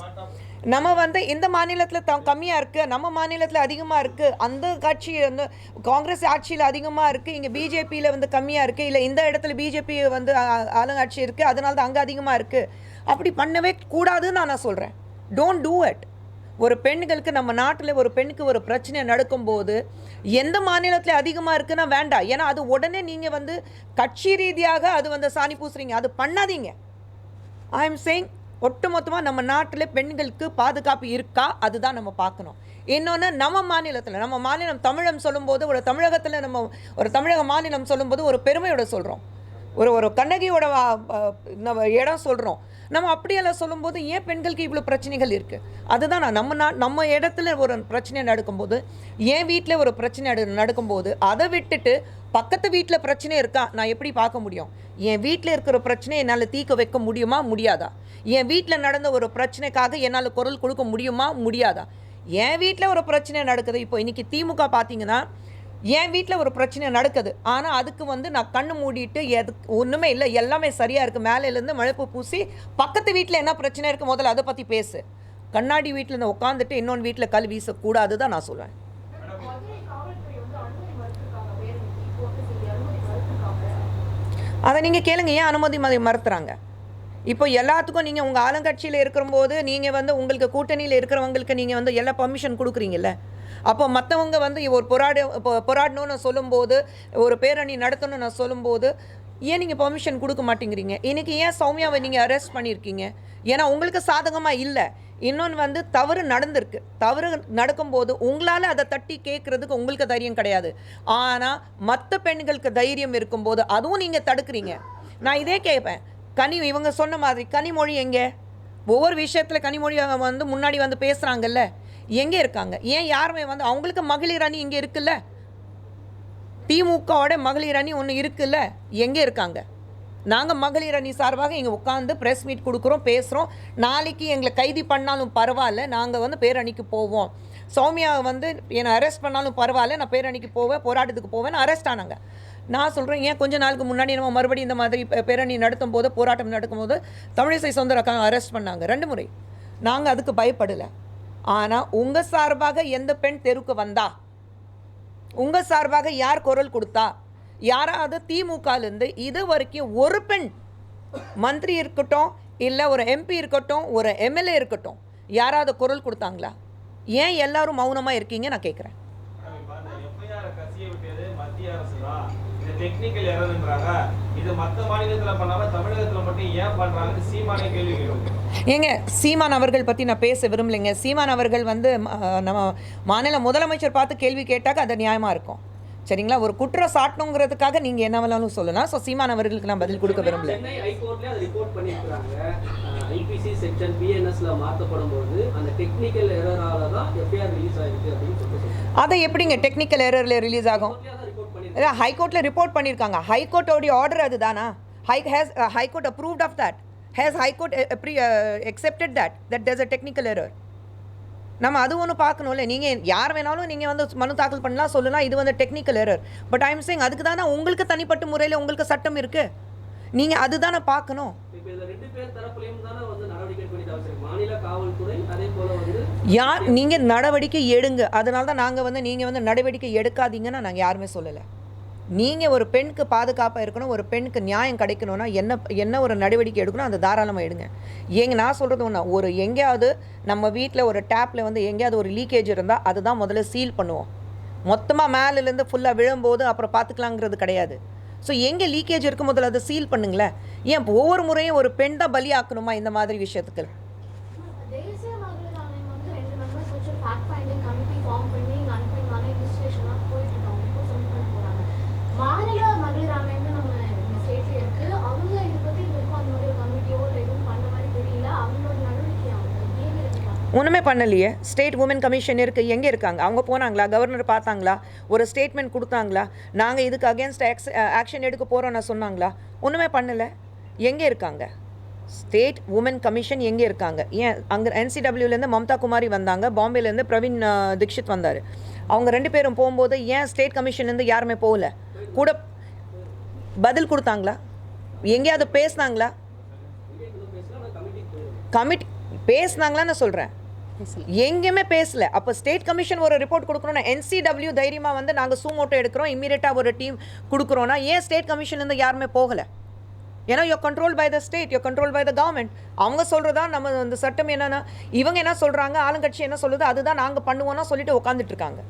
Speaker 4: நம்ம வந்து இந்த மாநிலத்தில் கம்மியாக இருக்குது, நம்ம மாநிலத்தில் அதிகமாக இருக்குது, அந்த கட்சி வந்து காங்கிரஸ் ஆட்சியில் அதிகமாக இருக்குது, இங்கே பிஜேபியில் வந்து கம்மியாக இருக்குது, இல்லை இந்த இடத்துல பிஜேபி வந்து ஆளுங்கட்சி இருக்குது அதனால தான் அங்கே அதிகமாக இருக்குது. அப்படி பண்ணவே கூடாதுன்னு நான் சொல்கிறேன். Don't do it. ஒரு பெண்களுக்கு நம்ம நாட்டில் ஒரு பெண்ணுக்கு ஒரு பிரச்சனை நடக்கும்போது எந்த மாநிலத்தில் அதிகமாக இருக்குன்னா வேண்டாம். ஏன்னா அது உடனே நீங்கள் வந்து கட்சி ரீதியாக அது வந்து சாணி பூசுறீங்க, அது பண்ணாதீங்க. ஐ எம் சேயிங் ஒட்டுமொத்தமாக நம்ம நாட்டில் பெண்களுக்கு பாதுகாப்பு இருக்கா அதுதான் நம்ம பார்க்கணும். இன்னொன்று நம்ம மாநிலம் தமிழம் சொல்லும்போது ஒரு தமிழகத்தில் நம்ம ஒரு தமிழக மாநிலம் சொல்லும்போது ஒரு பெருமையோட சொல்கிறோம். ஒரு கண்ணகியோட நம்ம இடம் சொல்கிறோம். நம்ம அப்படியெல்லாம் சொல்லும்போது ஏன் பெண்களுக்கு இவ்வளோ பிரச்சனைகள் இருக்குது? அதுதான் நம்ம இடத்துல ஒரு பிரச்சனை நடக்கும்போது, என் வீட்டில் ஒரு பிரச்சனை நடக்கும்போது அதை விட்டுட்டு பக்கத்து வீட்டில் பிரச்சனை இருக்கா நான் எப்படி பார்க்க முடியும்? என் வீட்டில் இருக்கிற பிரச்சனையை என்னால் தீர்க்க வைக்க முடியுமா முடியாதா? என் வீட்டில் நடந்த ஒரு பிரச்சனைக்காக என்னால் குரல் கொடுக்க முடியுமா முடியாதா? என் வீட்டில் ஒரு பிரச்சனை நடக்குது. இப்போ இன்றைக்கி திமுக பார்த்தீங்கன்னா என் வீட்டில் ஒரு பிரச்சனை நடக்குது, ஆனால் அதுக்கு நான் கண்ணு மூடிட்டு ஒன்றுமே இல்லை, எல்லாமே சரியாக இருக்குது, மேலேருந்து மழைப்பு பூசி பக்கத்து வீட்டில் என்ன பிரச்சனை இருக்குது முதல்ல அதை பற்றி பேசு. கண்ணாடி வீட்டில் உட்காந்துட்டு இன்னொன்று வீட்டில் கல் வீசக்கூடாது தான் நான் சொல்லுவேன். அதை நீங்கள் கேளுங்க, ஏன் அனுமதி மறுத்துறாங்க? இப்போ எல்லாத்துக்கும் நீங்கள் உங்கள் ஆளுங்கட்சியில் இருக்கிறபோது நீங்கள் உங்களுக்கு கூட்டணியில் இருக்கிறவங்களுக்கு நீங்கள் எல்லா பர்மிஷன் கொடுக்குறீங்கல்ல. அப்போ மற்றவங்க ஒரு போராடணும்னு சொல்லும்போது, ஒரு பேரணி நடத்தணும்னு நான் சொல்லும்போது ஏன் நீங்கள் பர்மிஷன் கொடுக்க மாட்டேங்கிறீங்க? இன்றைக்கி ஏன் சௌமியாவை நீங்கள் அரெஸ்ட் பண்ணியிருக்கீங்க? ஏன்னா உங்களுக்கு சாதகமாக இல்லை. இன்னொன்று தவறு நடந்திருக்கு. தவறு நடக்கும்போது உங்களால் அதை தட்டி கேட்குறதுக்கு உங்களுக்கு தைரியம் கிடையாது. ஆனால் மற்ற பெண்களுக்கு தைரியம் இருக்கும்போது அதுவும் நீங்கள் தடுக்கிறீங்க. நான் இதே கேட்பேன், இவங்க சொன்ன மாதிரி கனிமொழி எங்கே? ஒவ்வொரு விஷயத்தில் கனிமொழி முன்னாடி பேசுகிறாங்கல்ல, எங்கே இருக்காங்க? ஏன் யாருமே அவங்களுக்கு மகளிர் அணி இங்கே இருக்குல்ல, திமுகவோட மகளிர் அணி ஒன்று இருக்குல்ல, எங்கே இருக்காங்க? நாங்கள் மகளிர் அணி சார்பாக இங்கே உட்காந்து ப்ரெஸ் மீட் கொடுக்குறோம், பேசுகிறோம். நாளைக்கு எங்களை கைது பண்ணாலும் பரவாயில்ல, நாங்கள் பேரணிக்கு போவோம். சௌமியா என்னை அரெஸ்ட் பண்ணாலும் பரவாயில்ல, நான் பேரணிக்கு போவேன், போராட்டத்துக்கு போவேன். அரெஸ்ட் ஆனாங்க. நான் சொல்கிறேன், ஏன் கொஞ்ச நாளுக்கு முன்னாடி நம்ம மறுபடியும் இந்த மாதிரி பேரணி நடத்தும் போது, போராட்டம் நடக்கும்போது தமிழிசை சௌந்தரராஜன் அரெஸ்ட் பண்ணாங்க 2 முறை. நாங்கள் அதுக்கு பயப்படலை. ஆனால் உங்கள் சார்பாக எந்த பெண் தெருவுக்கு வந்தா? உங்கள் சார்பாக யார் குரல் கொடுத்தா? யாராவது திமுகலேருந்து இது வரைக்கும் ஒரு பெண் மந்திரி இருக்கட்டும், இல்லை ஒரு எம்பி இருக்கட்டும், ஒரு எம்எல்ஏ இருக்கட்டும், யாராவது குரல் கொடுத்தாங்களா? ஏன் எல்லாரும் மௌனமாக இருக்கீங்க நான் கேட்குறேன்.
Speaker 2: டெக்னிக்கல் எரர்ன்றாங்க. இது மற்ற மாநிலத்துல பண்ணாம தமிழகத்துல மட்டும் ஏன் பண்றாங்கன்னு சீமானே கேள்வி கேட்கும்.
Speaker 4: ஏங்க, சீமான் அவர்கள் பற்றி நான் பேச விரும்பலைங்க. சீமான் அவர்கள் நம்ம மாநில முதலமைச்சர் பார்த்து கேள்வி கேட்டாக்க அது நியாயமாக இருக்கும். சரிங்களா? ஒரு குற்றம் சாட்டணுங்கிறதுக்காக நீங்கள் என்ன வேணாலும் சொல்லலாம். ஸோ சீமான் அவர்களுக்கு நான் பதில் கொடுக்க விரும்பல.
Speaker 5: சென்னை ஹைகோர்ட்ல அதை ரிப்போர்ட் பண்ணியிருக்காங்க. ஐபிசி செக்ஷன் பிஎன்எஸ்ல மாற்றப்படும் போது அந்த டெக்னிக்கல் எரரால தான் எஃப்ஐஆர் ரிலீஸ் ஆயிருக்கு அப்படின்னு சொல்லிட்டு.
Speaker 4: அதை எப்படிங்க டெக்னிக்கல் எரரில் ரிலீஸ் ஆகும்? ஹைகோர்ட்டில் ரிப்போர்ட் பண்ணியிருக்காங்க. ஹைகோர்ட்டோடைய ஆர்டர் அதுதானா? High court approved of that. Has high court accepted that there's a technical error? நம்ம அது ஒன்று பார்க்கணும்ல. நீங்கள் யார் வேணாலும் நீங்கள் மனு தாக்கல் பண்ணலாம், சொல்லலாம் இது technical error. But I am saying அதுக்கு தானே உங்களுக்கு தனிப்பட்ட முறையில் உங்களுக்கு சட்டம் இருக்குது. நீங்கள் அதுதானே பார்க்கணும். யார் நீங்கள் நடவடிக்கை எடுங்க. அதனால தான் நாங்கள் நீங்கள் நடவடிக்கை எடுக்காதீங்கன்னு நாங்கள் யாருமே சொல்லலை. நீங்கள் ஒரு பெண்ணுக்கு பாதுகாப்பாக இருக்கணும், ஒரு பெண்ணுக்கு நியாயம் கிடைக்கணும்னா என்ன ஒரு நடவடிக்கை எடுக்கணும், அந்த தாராளமாக எடுங்க. நான் சொல்கிறது ஒன்று, ஒரு எங்கேயாவது நம்ம வீட்டில் ஒரு டேப்பில் எங்கேயாவது ஒரு லீக்கேஜ் இருந்தால் அதுதான் முதல்ல சீல் பண்ணுவோம். மொத்தமாக மேலேருந்து ஃபுல்லாக விழும்போது அப்புறம் பார்த்துக்கலாங்கிறது கிடையாது. ஸோ எங்கே லீக்கேஜ் இருக்கும் முதல்ல அதை சீல் பண்ணுங்களேன். ஏன் ஒவ்வொரு முறையும் ஒரு பெண் தான் பலியாக்கணுமா இந்த மாதிரி விஷயத்துக்கு?
Speaker 6: மாநில மகளிர் ஆணையம் நம்ம ஸ்டேட்ல இருக்கு. அவங்க இதை பத்தி அந்த மாதிரி கமிட்டியோ இல்லை எதுவும் பண்ண மாதிரி தெரியல. அவங்களோட நடவடிக்கை
Speaker 4: ஒன்றுமே பண்ணலையே. ஸ்டேட் உமன் கமிஷன் இருக்குது, எங்கே இருக்காங்க? அவங்க போனாங்களா? கவர்னர் பார்த்தாங்களா? ஒரு ஸ்டேட்மெண்ட் கொடுத்தாங்களா? நாங்கள் இதுக்கு அகேன்ஸ்ட் ஆக்ஷன் எடுக்க போகிறோன்னு சொன்னாங்களா? ஒன்றுமே பண்ணலை. எங்கே இருக்காங்க ஸ்டேட் உமன் கமிஷன்? எங்கே இருக்காங்க? ஏன் அங்கே NCWலேருந்து மம்தா குமாரி வந்தாங்க, பாம்பேலேருந்து பிரவீன் தீக்ஷித் வந்தார். அவங்க 2 பேரும் போகும்போது ஏன் ஸ்டேட் கமிஷன்லேருந்து யாருமே போகல? கூட பதில் கொடுத்தாங்களா? எங்கேயாவது பேசினாங்களா? கமிட்டி பேசினாங்களான்னு சொல்கிறேன். எங்கேயுமே பேசல. அப்போ ஸ்டேட் கமிஷன் ஒரு ரிப்போர்ட் கொடுக்குறோன்னா NCW தைரியமாக நாங்கள் சூமோட்டோ எடுக்கிறோம், இம்மீடியட்டாக ஒரு டீம் கொடுக்குறோன்னா ஏன் ஸ்டேட் கமிஷன்லேருந்து யாருமே போகலை? ஏன்னா you control by the state, you control by the government. அவங்க சொல்கிறதா நம்ம இந்த சட்டம் என்னென்னா, இவங்க என்ன சொல்கிறாங்க, ஆளுங்கட்சி என்ன சொல்லுது, அதுதான் நாங்கள் பண்ணுவோன்னா சொல்லிட்டு உட்காந்துட்டு இருக்காங்க.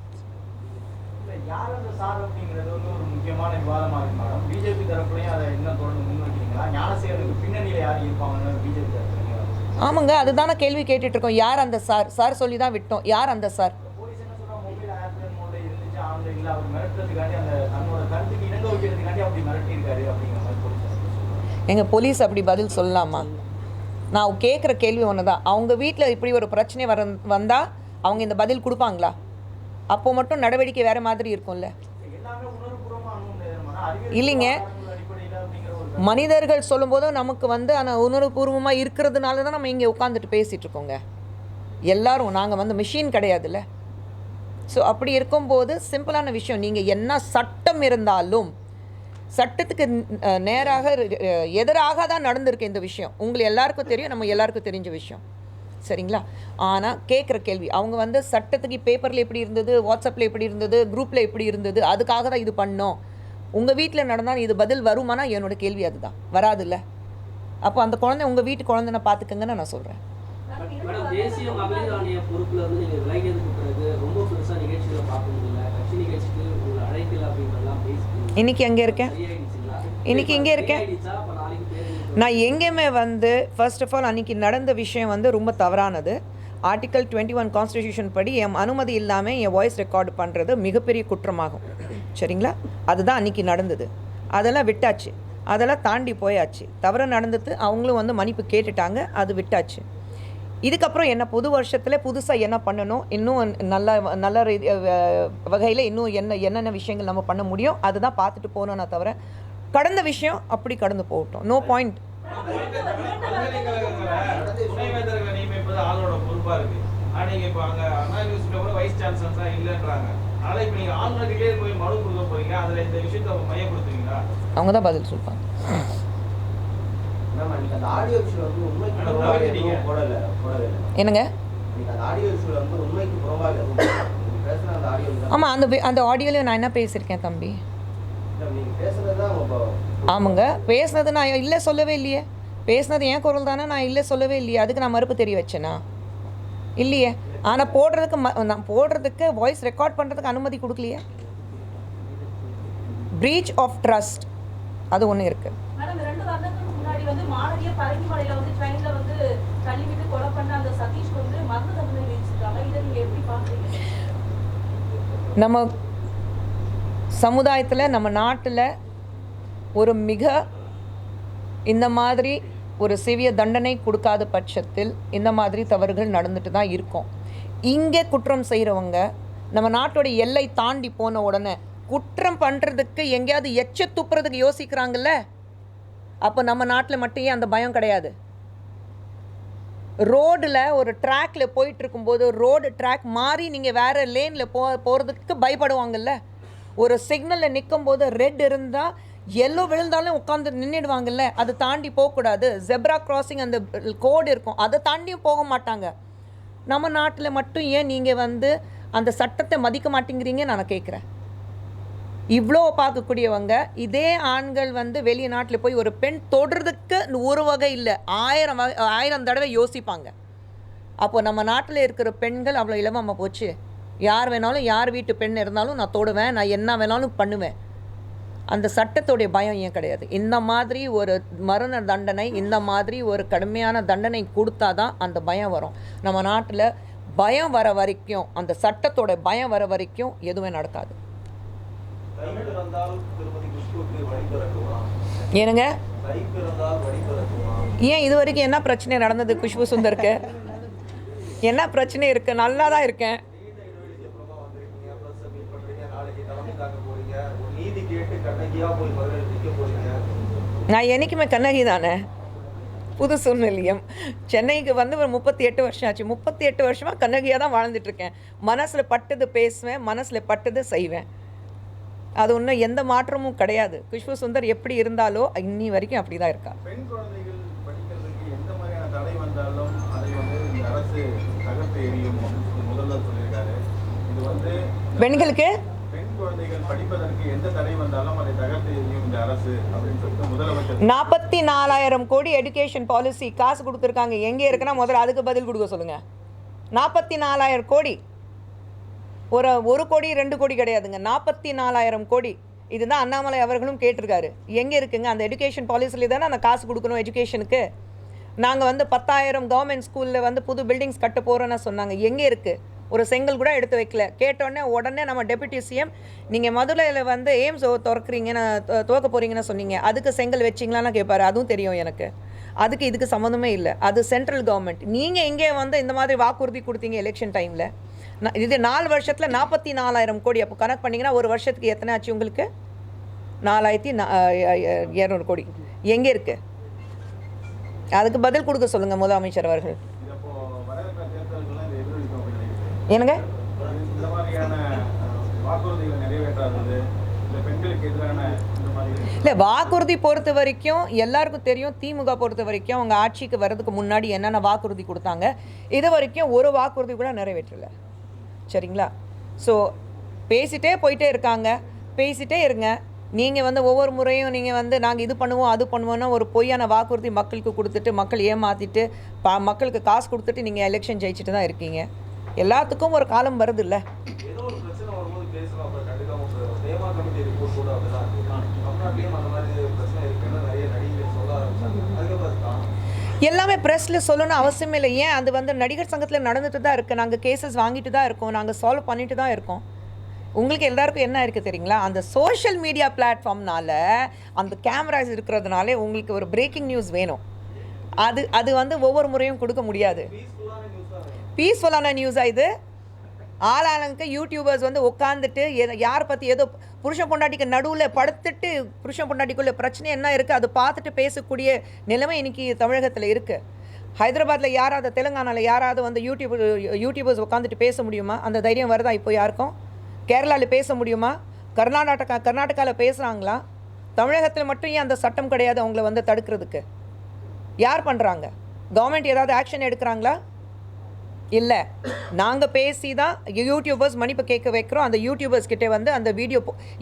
Speaker 7: யார் அந்த சார் அப்படிங்கிறது ஒரு முக்கியமான விவாதமாக இருக்கு மேடம். பிஜேபி தரப்புலையும் அதை என்ன தொடர்ந்து முன்வைக்கிறீங்களா? ஞானசேகரனுக்கு பின்னணியில் யார் இருப்பாங்கன்னு பிஜேபி தரப்புலையும்?
Speaker 4: ஆமாங்க, அதுதானே கேள்வி கேட்டுட்ருக்கோம். யார் அந்த சார் சொல்லி தான் விட்டோம். யார் அந்த சார்?
Speaker 7: போலீஸ் என்ன சொல்கிறாங்க, மொபைல் ஆப்ரன் மோட இருந்துச்சு, ஆன்லைனில் அவர் மிரட்டுறதுக்காண்டி அந்த தன்னோட கருத்துக்கு இணங்க வைக்கிறதுக்காண்டி அப்படி மிரட்டியிருக்காரு அப்படிங்கிற மாதிரி போலீஸ்.
Speaker 4: எங்கள் போலீஸ் அப்படி பதில் சொல்லலாமா? நான் கேட்குற கேள்வி ஒன்று தான். அவங்க வீட்டில் இப்படி ஒரு பிரச்சனை வந்தால் அவங்க இந்த பதில் கொடுப்பாங்களா? அப்போ மட்டும் நடவடிக்கை வேறு மாதிரி இருக்கும்ல.
Speaker 7: எல்லாமே உணர்வுபூர்வமா அணுக முடியாது. அறிவியல்
Speaker 4: இல்லைங்க,
Speaker 7: அடிப்படையில் அப்படிங்கிற ஒரு
Speaker 4: மனிதர்கள் சொல்லும்போது நமக்கு வந்து ஆனால் உணர்வுபூர்வமாக இருக்கிறதுனால தான் நம்ம இங்கே உட்காந்துட்டு பேசிகிட்டு இருக்கோங்க. எல்லாரும் நாங்கள் வந்து மிஷின் கிடையாதுல்ல. ஸோ அப்படி இருக்கும்போது சிம்பிளான விஷயம், நீங்கள் என்ன சட்டம் இருந்தாலும் சட்டத்துக்கு நேராக எதிராக தான் நடந்திருக்கு இந்த விஷயம். உங்களுக்கு எல்லாருக்கும் தெரியும், நம்ம எல்லாருக்கும் தெரிஞ்ச விஷயம், சரிங்களா? ஆனால் கேட்குற கேள்வி, அவங்க வந்து சட்டத்துக்கு பேப்பரில் எப்படி இருந்தது, வாட்ஸ்அப்பில் எப்படி இருந்தது, குரூப்பில் எப்படி இருந்தது, அதுக்காக தான் இது பண்ணோம். உங்கள் வீட்டில் நடந்தால் இது பதில் வருமானா? என்னோட கேள்வி அதுதான். வராதுல்ல. அப்போ அந்த குழந்தை உங்கள் வீட்டு குழந்தைனை பார்த்துக்கங்கன்னு நான் சொல்கிறேன்.
Speaker 5: மேடம், தேசிய மகளிர் ஆணைய பொறுப்புல இருந்து நீங்க விலகியதுக்கு பிறகு ரொம்ப பெருசா நிகழ்ச்சிகளை பார்க்க முடியல. கட்சி நிகழ்ச்சிக்கு உங்களை அழைக்கல அப்படின்றலாம் பேசி
Speaker 4: இன்னைக்கு எங்கே இருக்கேன்? இன்னைக்கு இங்கே இருக்கேன். நான் எங்கேயுமே வந்து ஃபர்ஸ்ட் ஆஃப் ஆல் அன்றைக்கி நடந்த விஷயம் வந்து ரொம்ப தவறானது. ஆர்டிக்கல் 21 கான்ஸ்டிடியூஷன் படி என் அனுமதி இல்லாமல் என் வாய்ஸ் ரெக்கார்டு பண்ணுறது மிகப்பெரிய குற்றமாகும், சரிங்களா? அதுதான் அன்றைக்கி நடந்தது. அதெல்லாம் விட்டாச்சு, அதெல்லாம் தாண்டி போயாச்சு. தவறு நடந்தது, அவங்களும் வந்து மன்னிப்பு கேட்டுட்டாங்க, அது விட்டாச்சு. இதுக்கப்புறம் என்ன புது வருஷத்தில் புதுசாக என்ன பண்ணணும், இன்னும் நல்ல வகையில் இன்னும் என்னென்ன விஷயங்கள் நம்ம பண்ண முடியும் அதுதான் பார்த்துட்டு போகணும்னா தவிர கடந்த விஷயம் அப்படி கடந்து போகட்டும். No point.
Speaker 2: துணைவேந்தர்களை நியமிப்பது ஆளோட பொறுப்பா இருக்கு. நீங்க இப்போ அங்க அண்ணா யூனிவர்சிட்டியில கூட வைஸ் சான்சலர்ஸா இல்லைன்றாங்க. அதனால இப்போ நீங்க ஆளுநர்கிட்டே போய் மனு கொடுக்க போறீங்க, அதுல இந்த விஷயத்தை மையப்படுத்துவீங்களா?
Speaker 4: அவங்க தான் பதில் சொல்லுவாங்க.
Speaker 7: அந்த ஆடியோ விஷயம் வந்து உண்மைக்கு போடல.
Speaker 4: என்னங்க
Speaker 7: அந்த ஆடியோ விஷயம் வந்து உண்மைக்கு புறம்பாக பேசுன அந்த ஆடியோ.
Speaker 4: ஆமாம், அந்த ஆடியோவில் நான் என்ன பேசியிருக்கேன் தம்பி?
Speaker 7: நீங்க பேசுனது தான்.
Speaker 4: ஆமாங்க, பேசுனது நான் இல்லை சொல்லவே இல்லையே. பேசுனது என் குரல் தானே, நான் இல்லை சொல்லவே இல்லையே. அதுக்கு நான் மறுப்பு தெரிய வச்சேனா? இல்லையே. ஆனால் நான் போடுறதுக்கு வாய்ஸ் ரெக்கார்ட் பண்ணுறதுக்கு அனுமதி கொடுக்கலையே. பிரீச் ஆஃப் ட்ரஸ்ட் அது ஒன்று இருக்குது.
Speaker 3: மேடம், 2 வருடங்களுக்கு முன்னாடி வந்து மாணவிய பரங்கிமலையில வந்து ட்ரெயின்ல வந்து தள்ளிவிட்டு கொலை பண்ண அந்த சதீஷ் வந்து மரண தண்டனை விதிச்சிருக்காங்க. இதை நீங்க எப்படி பாக்குறீங்க?
Speaker 4: நம்ம சமுதாயத்தில், நம்ம நாட்டில் ஒரு மிக இந்த மாதிரி ஒரு சிவிய தண்டனை கொடுக்காத பட்சத்தில் இந்த மாதிரி தவறுகள் நடந்துட்டு தான் இருக்கும். இங்கே குற்றம் செய்கிறவங்க நம்ம நாட்டோட எல்லை தாண்டி போன உடனே குற்றம் பண்ணுறதுக்கு எங்கேயாவது எச்ச துப்புறதுக்கு யோசிக்கிறாங்கல்ல. அப்போ நம்ம நாட்டில் மட்டும் ஏன் அந்த பயம் கிடையாது? ரோடில் ஒரு ட்ராக்கில் போயிட்டுருக்கும்போது ரோடு ட்ராக் மாறி நீங்கள் வேறு லேனில் போகிறதுக்கு பயப்படுவாங்கல்ல. ஒரு சிக்னலில் நிற்கும்போது ரெட் இருந்தால் எல்லோ விழுந்தாலும் உட்காந்து நின்றுடுவாங்கல்ல. அதை தாண்டி போகக்கூடாது. ஜெப்ரா கிராசிங் அந்த கோடு இருக்கும், அதை தாண்டியும் போக மாட்டாங்க. நம்ம நாட்டில் மட்டும் ஏன் நீங்கள் வந்து அந்த சட்டத்தை மதிக்க மாட்டேங்கிறீங்க நான் கேட்குறேன். இவ்வளோ பார்க்கக்கூடியவங்க இதே ஆண்கள் வந்து வெளிய நாட்டில் போய் ஒரு பெண் தொடுறதுக்கு ஒரு வகை இல்லை, 1000 தடவை யோசிப்பாங்க. அப்போ நம்ம நாட்டில் இருக்கிற பெண்கள் அவ்வளோ இலவமாக போச்சு. யார் வேணாலும், யார் வீட்டு பெண் இருந்தாலும் நான் தொடுவேன், நான் என்ன வேணாலும் பண்ணுவேன். அந்த சட்டத்தோடைய பயம் ஏன் கிடையாது? இந்த மாதிரி ஒரு மரண தண்டனை, இந்த மாதிரி ஒரு கடுமையான தண்டனை கொடுத்தா தான் அந்த பயம் வரும். நம்ம நாட்டில் பயம் வர வரைக்கும், அந்த சட்டத்தோட பயம் வர வரைக்கும் எதுவுமே நடக்காது. ஏனுங்க, ஏன் இது வரைக்கும் என்ன பிரச்சனை நடந்தது? குஷ்பு சுந்தருக்கு என்ன பிரச்சனை இருக்கு? நல்லா தான் இருக்கேன். நான் என்றைக்குமே கண்ணகி தானே. புது சூழ்நிலையம் சென்னைக்கு வந்து ஒரு 38 வருஷம் ஆச்சு. 38 வருஷமாக கண்ணகியாக தான் வாழ்ந்துட்டுருக்கேன். மனசில் பட்டது பேசுவேன், மனசில் பட்டது செய்வேன். அது ஒன்றும் எந்த மாற்றமும் கிடையாது. குஷ்பு சுந்தர் எப்படி இருந்தாலோ இன்னி வரைக்கும் அப்படி தான் இருக்கா.
Speaker 8: பெண் குழந்தைகள் படிக்கிறதுக்கு எந்த மாதிரியான தடை வந்தாலும் அதை வந்து இந்த அரசு தகர்த்து எறியும் முதல்வர் சொல்லியிருக்காரு. இது வந்து
Speaker 4: பெண்களுக்கு,
Speaker 8: பெண் குழந்தைகள் படிப்பதற்கு எந்த தடை வந்தாலும் அதை தகர்த்து எறியும் இந்த அரசு அப்படின்னு சொல்லிட்டு முதலமைச்சர்
Speaker 4: 44,000 கோடி எடுகேஷன் பாலிசி காசு கொடுத்துருக்காங்க. எங்கே இருக்குன்னா முதல்ல அதுக்கு பதில் கொடுக்க சொல்லுங்கள். 44,000 கோடி, ஒரு கோடி 2 கோடி கிடையாதுங்க, 44,000 கோடி. இதுதான் அண்ணாமலை அவர்களும் கேட்டிருக்காரு. எங்கே இருக்குங்க அந்த எடுகேஷன் பாலிசியில் தானே அந்த காசு கொடுக்கணும் எஜுகேஷனுக்கு. நாங்கள் வந்து 10,000 கவர்மெண்ட் ஸ்கூலில் வந்து புது பில்டிங்ஸ் கட்ட போகிறோன்னு சொன்னாங்க. எங்கே இருக்குது? ஒரு செங்கல் கூட எடுத்து வைக்கல. கேட்டோடனே உடனே நம்ம டெபுட்டி சிஎம் நீங்கள் மதுரையில் வந்து எய்ம்ஸ் திறக்கிறீங்கன்னு துவக்க போகிறீங்கன்னு சொன்னீங்க, அதுக்கு செங்கல் வச்சிங்களான்னு கேட்பாரு. அதுவும் தெரியும் எனக்கு. அதுக்கு இதுக்கு சம்மந்தமே இல்லை. அது சென்ட்ரல் கவர்மெண்ட். நீங்கள் இங்கே வந்து இந்த மாதிரி வாக்குறுதி கொடுத்தீங்க எலெக்ஷன் டைமில். இது 4 வருஷத்தில் 44,000 கோடி. அப்போ கணக்கு பண்ணிங்கன்னா ஒரு வருஷத்துக்கு எத்தனை ஆச்சு உங்களுக்கு? 4,200 கோடி. எங்கே இருக்குது? அதுக்கு பதில் கொடுக்க சொல்லுங்கள் முதலமைச்சர் அவர்கள். என்னங்க
Speaker 8: இந்த மாதிரியான வாக்குறுதிகளை நிறைவேற்றாதது, இந்த பெண்களுக்கு எதிரான இந்த மாதிரி
Speaker 4: இல்லை, வாக்குறுதி பொறுத்த வரைக்கும் எல்லாருக்கும் தெரியும். திமுக பொறுத்த வரைக்கும் அவங்க ஆட்சிக்கு வர்றதுக்கு முன்னாடி என்னென்ன வாக்குறுதி கொடுத்தாங்க, இது வரைக்கும் ஒரு வாக்குறுதி கூட நிறைவேற்றலை. சரிங்களா? ஸோ பேசிகிட்டே போயிட்டே இருக்காங்க. பேசிகிட்டே இருங்க. நீங்கள் வந்து ஒவ்வொரு முறையும் நீங்கள் வந்து நாங்கள் இது பண்ணுவோம் அது பண்ணுவோன்னா ஒரு பொய்யான வாக்குறுதி மக்களுக்கு கொடுத்துட்டு மக்கள் ஏமாற்றிட்டு மக்களுக்கு காசு கொடுத்துட்டு நீங்கள் எலெக்ஷன் ஜெயிச்சுட்டு தான் இருக்கீங்க. எல்லாத்துக்கும் ஒரு காலம் வருது இல்லை?
Speaker 2: ஏதோ ஒரு பிரச்சனை வரும்போது பேசுறோம், அப்புறம் கண்டுக்காம போயிடும். தேமா கமிட்டி ரிப்போர்ட் கூட அப்படிதான் இருக்கு. தமிழ்நாட்டிலையும் அந்த மாதிரி பிரச்சனை இருக்குன்னு நிறைய நடிகர்கள் சொல்ல ஆரம்பிச்சாங்க. அதுக்கப்புறம்
Speaker 4: எல்லாமே ப்ரெஸ்ஸில் சொல்லணும்னு அவசியமே இல்லை. ஏன் அது வந்து நடிகர் சங்கத்தில் நடந்துட்டு தான் இருக்குது. நாங்கள் கேசஸ் வாங்கிட்டு தான் இருக்கோம், நாங்கள் சால்வ் பண்ணிட்டு தான் இருக்கோம். உங்களுக்கு எல்லாருக்கும் என்ன இருக்குது தெரியுங்களா? அந்த சோஷியல் மீடியா பிளாட்ஃபார்ம்னால அந்த கேமராஸ் இருக்கிறதுனாலே உங்களுக்கு ஒரு பிரேக்கிங் நியூஸ் வேணும். அது வந்து ஒவ்வொரு முறையும் கொடுக்க முடியாது. பீஸ்ஃபுல்லான நியூஸாக இது? ஆளாளுக்கு யூடியூபர்ஸ் வந்து உட்காந்துட்டு யாரை பற்றி ஏதோ புருஷன் பொண்டாட்டிக்கு நடுவில் படுத்துட்டு புருஷன் பொண்டாட்டிக்குள்ளே பிரச்சனை என்ன இருக்குது அதை பார்த்துட்டு பேசக்கூடிய நிலைமை இன்றைக்கி தமிழகத்தில் இருக்குது. ஹைதராபாத்தில் யாராவது, தெலுங்கானாவில் யாராவது வந்து யூடியூபர்ஸ் உட்காந்துட்டு பேச முடியுமா? அந்த தைரியம் வருதா இப்போ யாருக்கும்? கேரளாவில் பேச முடியுமா? கர்நாடகாவில் பேசுகிறாங்களா? தமிழகத்தில் மட்டும் ஏன் அந்த சட்டம் கிடையாது அவங்கள வந்து தடுக்கிறதுக்கு? யார் பண்ணுறாங்க? கவர்மெண்ட் ஏதாவது ஆக்ஷன் எடுக்கிறாங்களா? இல்லை. நாங்கள் பேசி தான் யூடியூபர்ஸ் மன்னிப்பு கேட்க வைக்கிறோம். அந்த யூடியூபர்ஸ் கிட்டே வந்து அந்த வீடியோ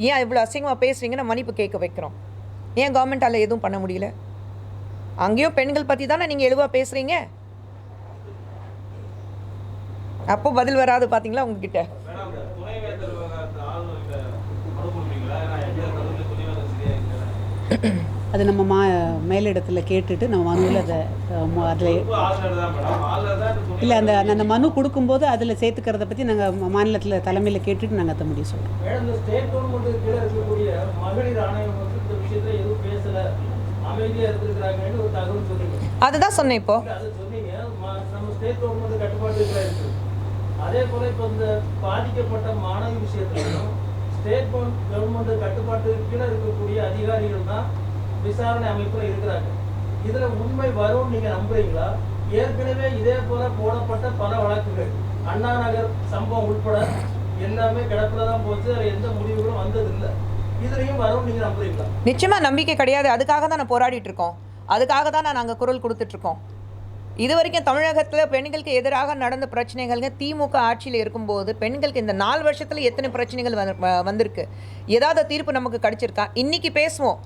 Speaker 4: ஏன் இவ்வளோ அசிங்கமாக பேசுகிறீங்கன்னு மன்னிப்பு கேட்க வைக்கிறோம். ஏன் கவர்மெண்ட்டால் எதுவும் பண்ண முடியல? அங்கேயும் பெண்கள் பற்றி தானே நீங்கள் எழுவாக பேசுகிறீங்க. அப்போ பதில் வராது பார்த்தீங்களா உங்ககிட்ட?
Speaker 2: துணைவேந்தர் விவகாரத்தை ஆளுநர்கிட்ட மனு கொடுப்பீங்களா? ஏன்னா எம்ஜிஆர் கல்லூரியில் துணைவேந்தர் சரியா இல்லை.
Speaker 1: அது நம்ம மேலிடத்தில் கேட்டுட்டு நம்ம மனுவில் அதை அதில்
Speaker 2: ஆளுநர் தான் மேடம். ஆளுநர் தான்
Speaker 1: இல்லை அந்த மனு கொடுக்கும்போது அதில் சேர்த்துக்கிறத பற்றி நாங்கள் மாநிலத்தில் தலைமையில் கேட்டுட்டு நாங்கள் அதை முடிவு சொல்கிறோம்.
Speaker 5: மேடம், இந்த ஸ்டேட் கவர்மெண்ட் கீழே இருக்கக்கூடிய மகளிர் ஆணையம் வந்து இந்த விஷயத்தில் எதுவும் பேசலை, அமைதியாக இருந்திருக்கிறாங்கன்னு ஒரு தகவல் சொன்னீங்க.
Speaker 4: அதுதான் சொன்னேன். இப்போ
Speaker 5: அதை சொன்னீங்க. நம்ம ஸ்டேட் கவர்மெண்ட் கட்டுப்பாட்டுக்குள்ள இருக்குது. அதே போல் இப்போ இந்த பாதிக்கப்பட்ட மாணவி விஷயத்திலையும் ஸ்டேட் கவர்மெண்ட் கட்டுப்பாட்டு கீழே இருக்கக்கூடிய அதிகாரிகள் தான் விசாரணை அமைப்பில் இருக்கிறாங்க. இதில் உண்மை வரும்னு நீங்கள் நம்புறீங்களா? ஏற்கனவே இதே போல போடப்பட்ட பல வழக்குகள், அண்ணா நகர் சம்பவம் உட்பட எல்லாமே கிடப்பில் தான் போச்சு. அதில் எந்த முடிவுகளும் வந்ததில்லை. இதுலையும் வரும்னு நீங்கள் நம்புறீங்களா?
Speaker 4: நிச்சயமாக நம்பிக்கை கிடையாது. அதுக்காக தான் நான் போராடிட்டு இருக்கோம். அதுக்காக தான் நாங்கள் குரல் கொடுத்துட்ருக்கோம். இது வரைக்கும் தமிழகத்தில் பெண்களுக்கு எதிராக நடந்த பிரச்சனைகள்ங்க திமுக ஆட்சியில் இருக்கும்போது பெண்களுக்கு இந்த 4 வருஷத்தில் எத்தனை பிரச்சனைகள் வந்திருக்கு? ஏதாவது தீர்ப்பு நமக்கு கிடைச்சிருக்கா? இன்றைக்கி பேசுவோம்,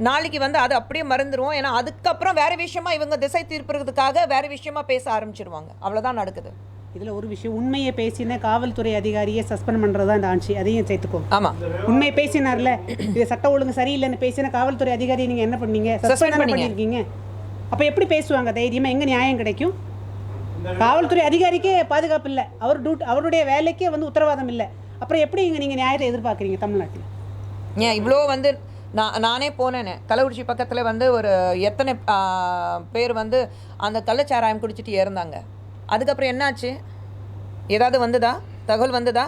Speaker 4: நாளைக்கு வந்து அதை அப்படியே மறந்துடுவோம். ஏன்னா அதுக்கப்புறம் வேறு விஷயமா இவங்க திசை திருப்புறதுக்காக வேறு விஷயமா பேச ஆரம்பிச்சிருவாங்க. அவ்வளோதான் நடக்குது.
Speaker 1: இதில் ஒரு விஷயம், உண்மையை பேசின காவல்துறை அதிகாரியை சஸ்பெண்ட் பண்ணுறதா இந்த ஆட்சி, அதையும் சேர்த்துக்கோ.
Speaker 4: ஆமாம்,
Speaker 1: உண்மையை பேசினார்ல, இது சட்ட ஒழுங்கு சரியில்லைன்னு பேசின காவல்துறை அதிகாரியை நீங்கள் என்ன பண்ணீங்க? சஸ்பெண்ட் பண்ணியிருக்கீங்க. அப்போ எப்படி பேசுவாங்க தைரியமாக? எங்கே நியாயம் கிடைக்கும்? காவல்துறை அதிகாரிக்கே பாதுகாப்பு இல்லை, அவருடைய வேலைக்கே வந்து உத்தரவாதம் இல்லை. அப்புறம் எப்படி நீங்கள் நியாயத்தை எதிர்பார்க்குறீங்க தமிழ்நாட்டில்?
Speaker 4: ஏன் இவ்வளோ வந்து நானே போனேன்னு கள்ளக்குறிச்சி பக்கத்தில் வந்து ஒரு எத்தனை பேர் வந்து அந்த கள்ளச்சாராயம் குடிச்சிட்டு இறந்தாங்க. அதுக்கப்புறம் என்னாச்சு? ஏதாவது வந்ததா? தகவல் வந்ததா?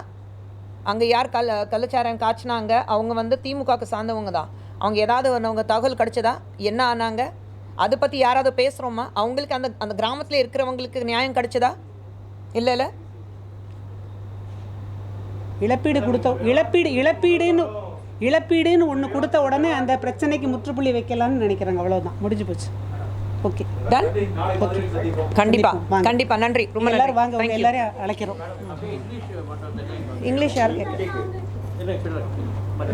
Speaker 4: அங்கே யார் கள்ளச்சாராயம் காய்ச்சினாங்க? அவங்க வந்து திமுகவுக்கு சார்ந்தவங்க தான். அவங்க ஏதாவது அவங்க தகவல் கிடச்சதா? என்ன ஆனாங்க? அதை பற்றி யாராவது பேசுகிறோமா? அவங்களுக்கு அந்த கிராமத்தில் இருக்கிறவங்களுக்கு நியாயம் கிடைச்சதா? இல்லை.
Speaker 1: இழப்பீடுன்னு ஒன்று கொடுத்த உடனே அந்த பிரச்சனைக்கு முற்றுப்புள்ளி வைக்கலாம்னு நினைக்கிறாங்க. அவ்வளோதான், முடிஞ்சு போச்சு. Okay, ton. ஓகே,
Speaker 4: கண்டிப்பாக நன்றி. ரொம்ப
Speaker 1: எல்லாரும் வாங்க, உங்க எல்லாரையும் அழைக்கிறோம்.
Speaker 4: இங்கிலீஷ் யார் கேட்குறேன்?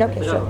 Speaker 4: Okay, sure.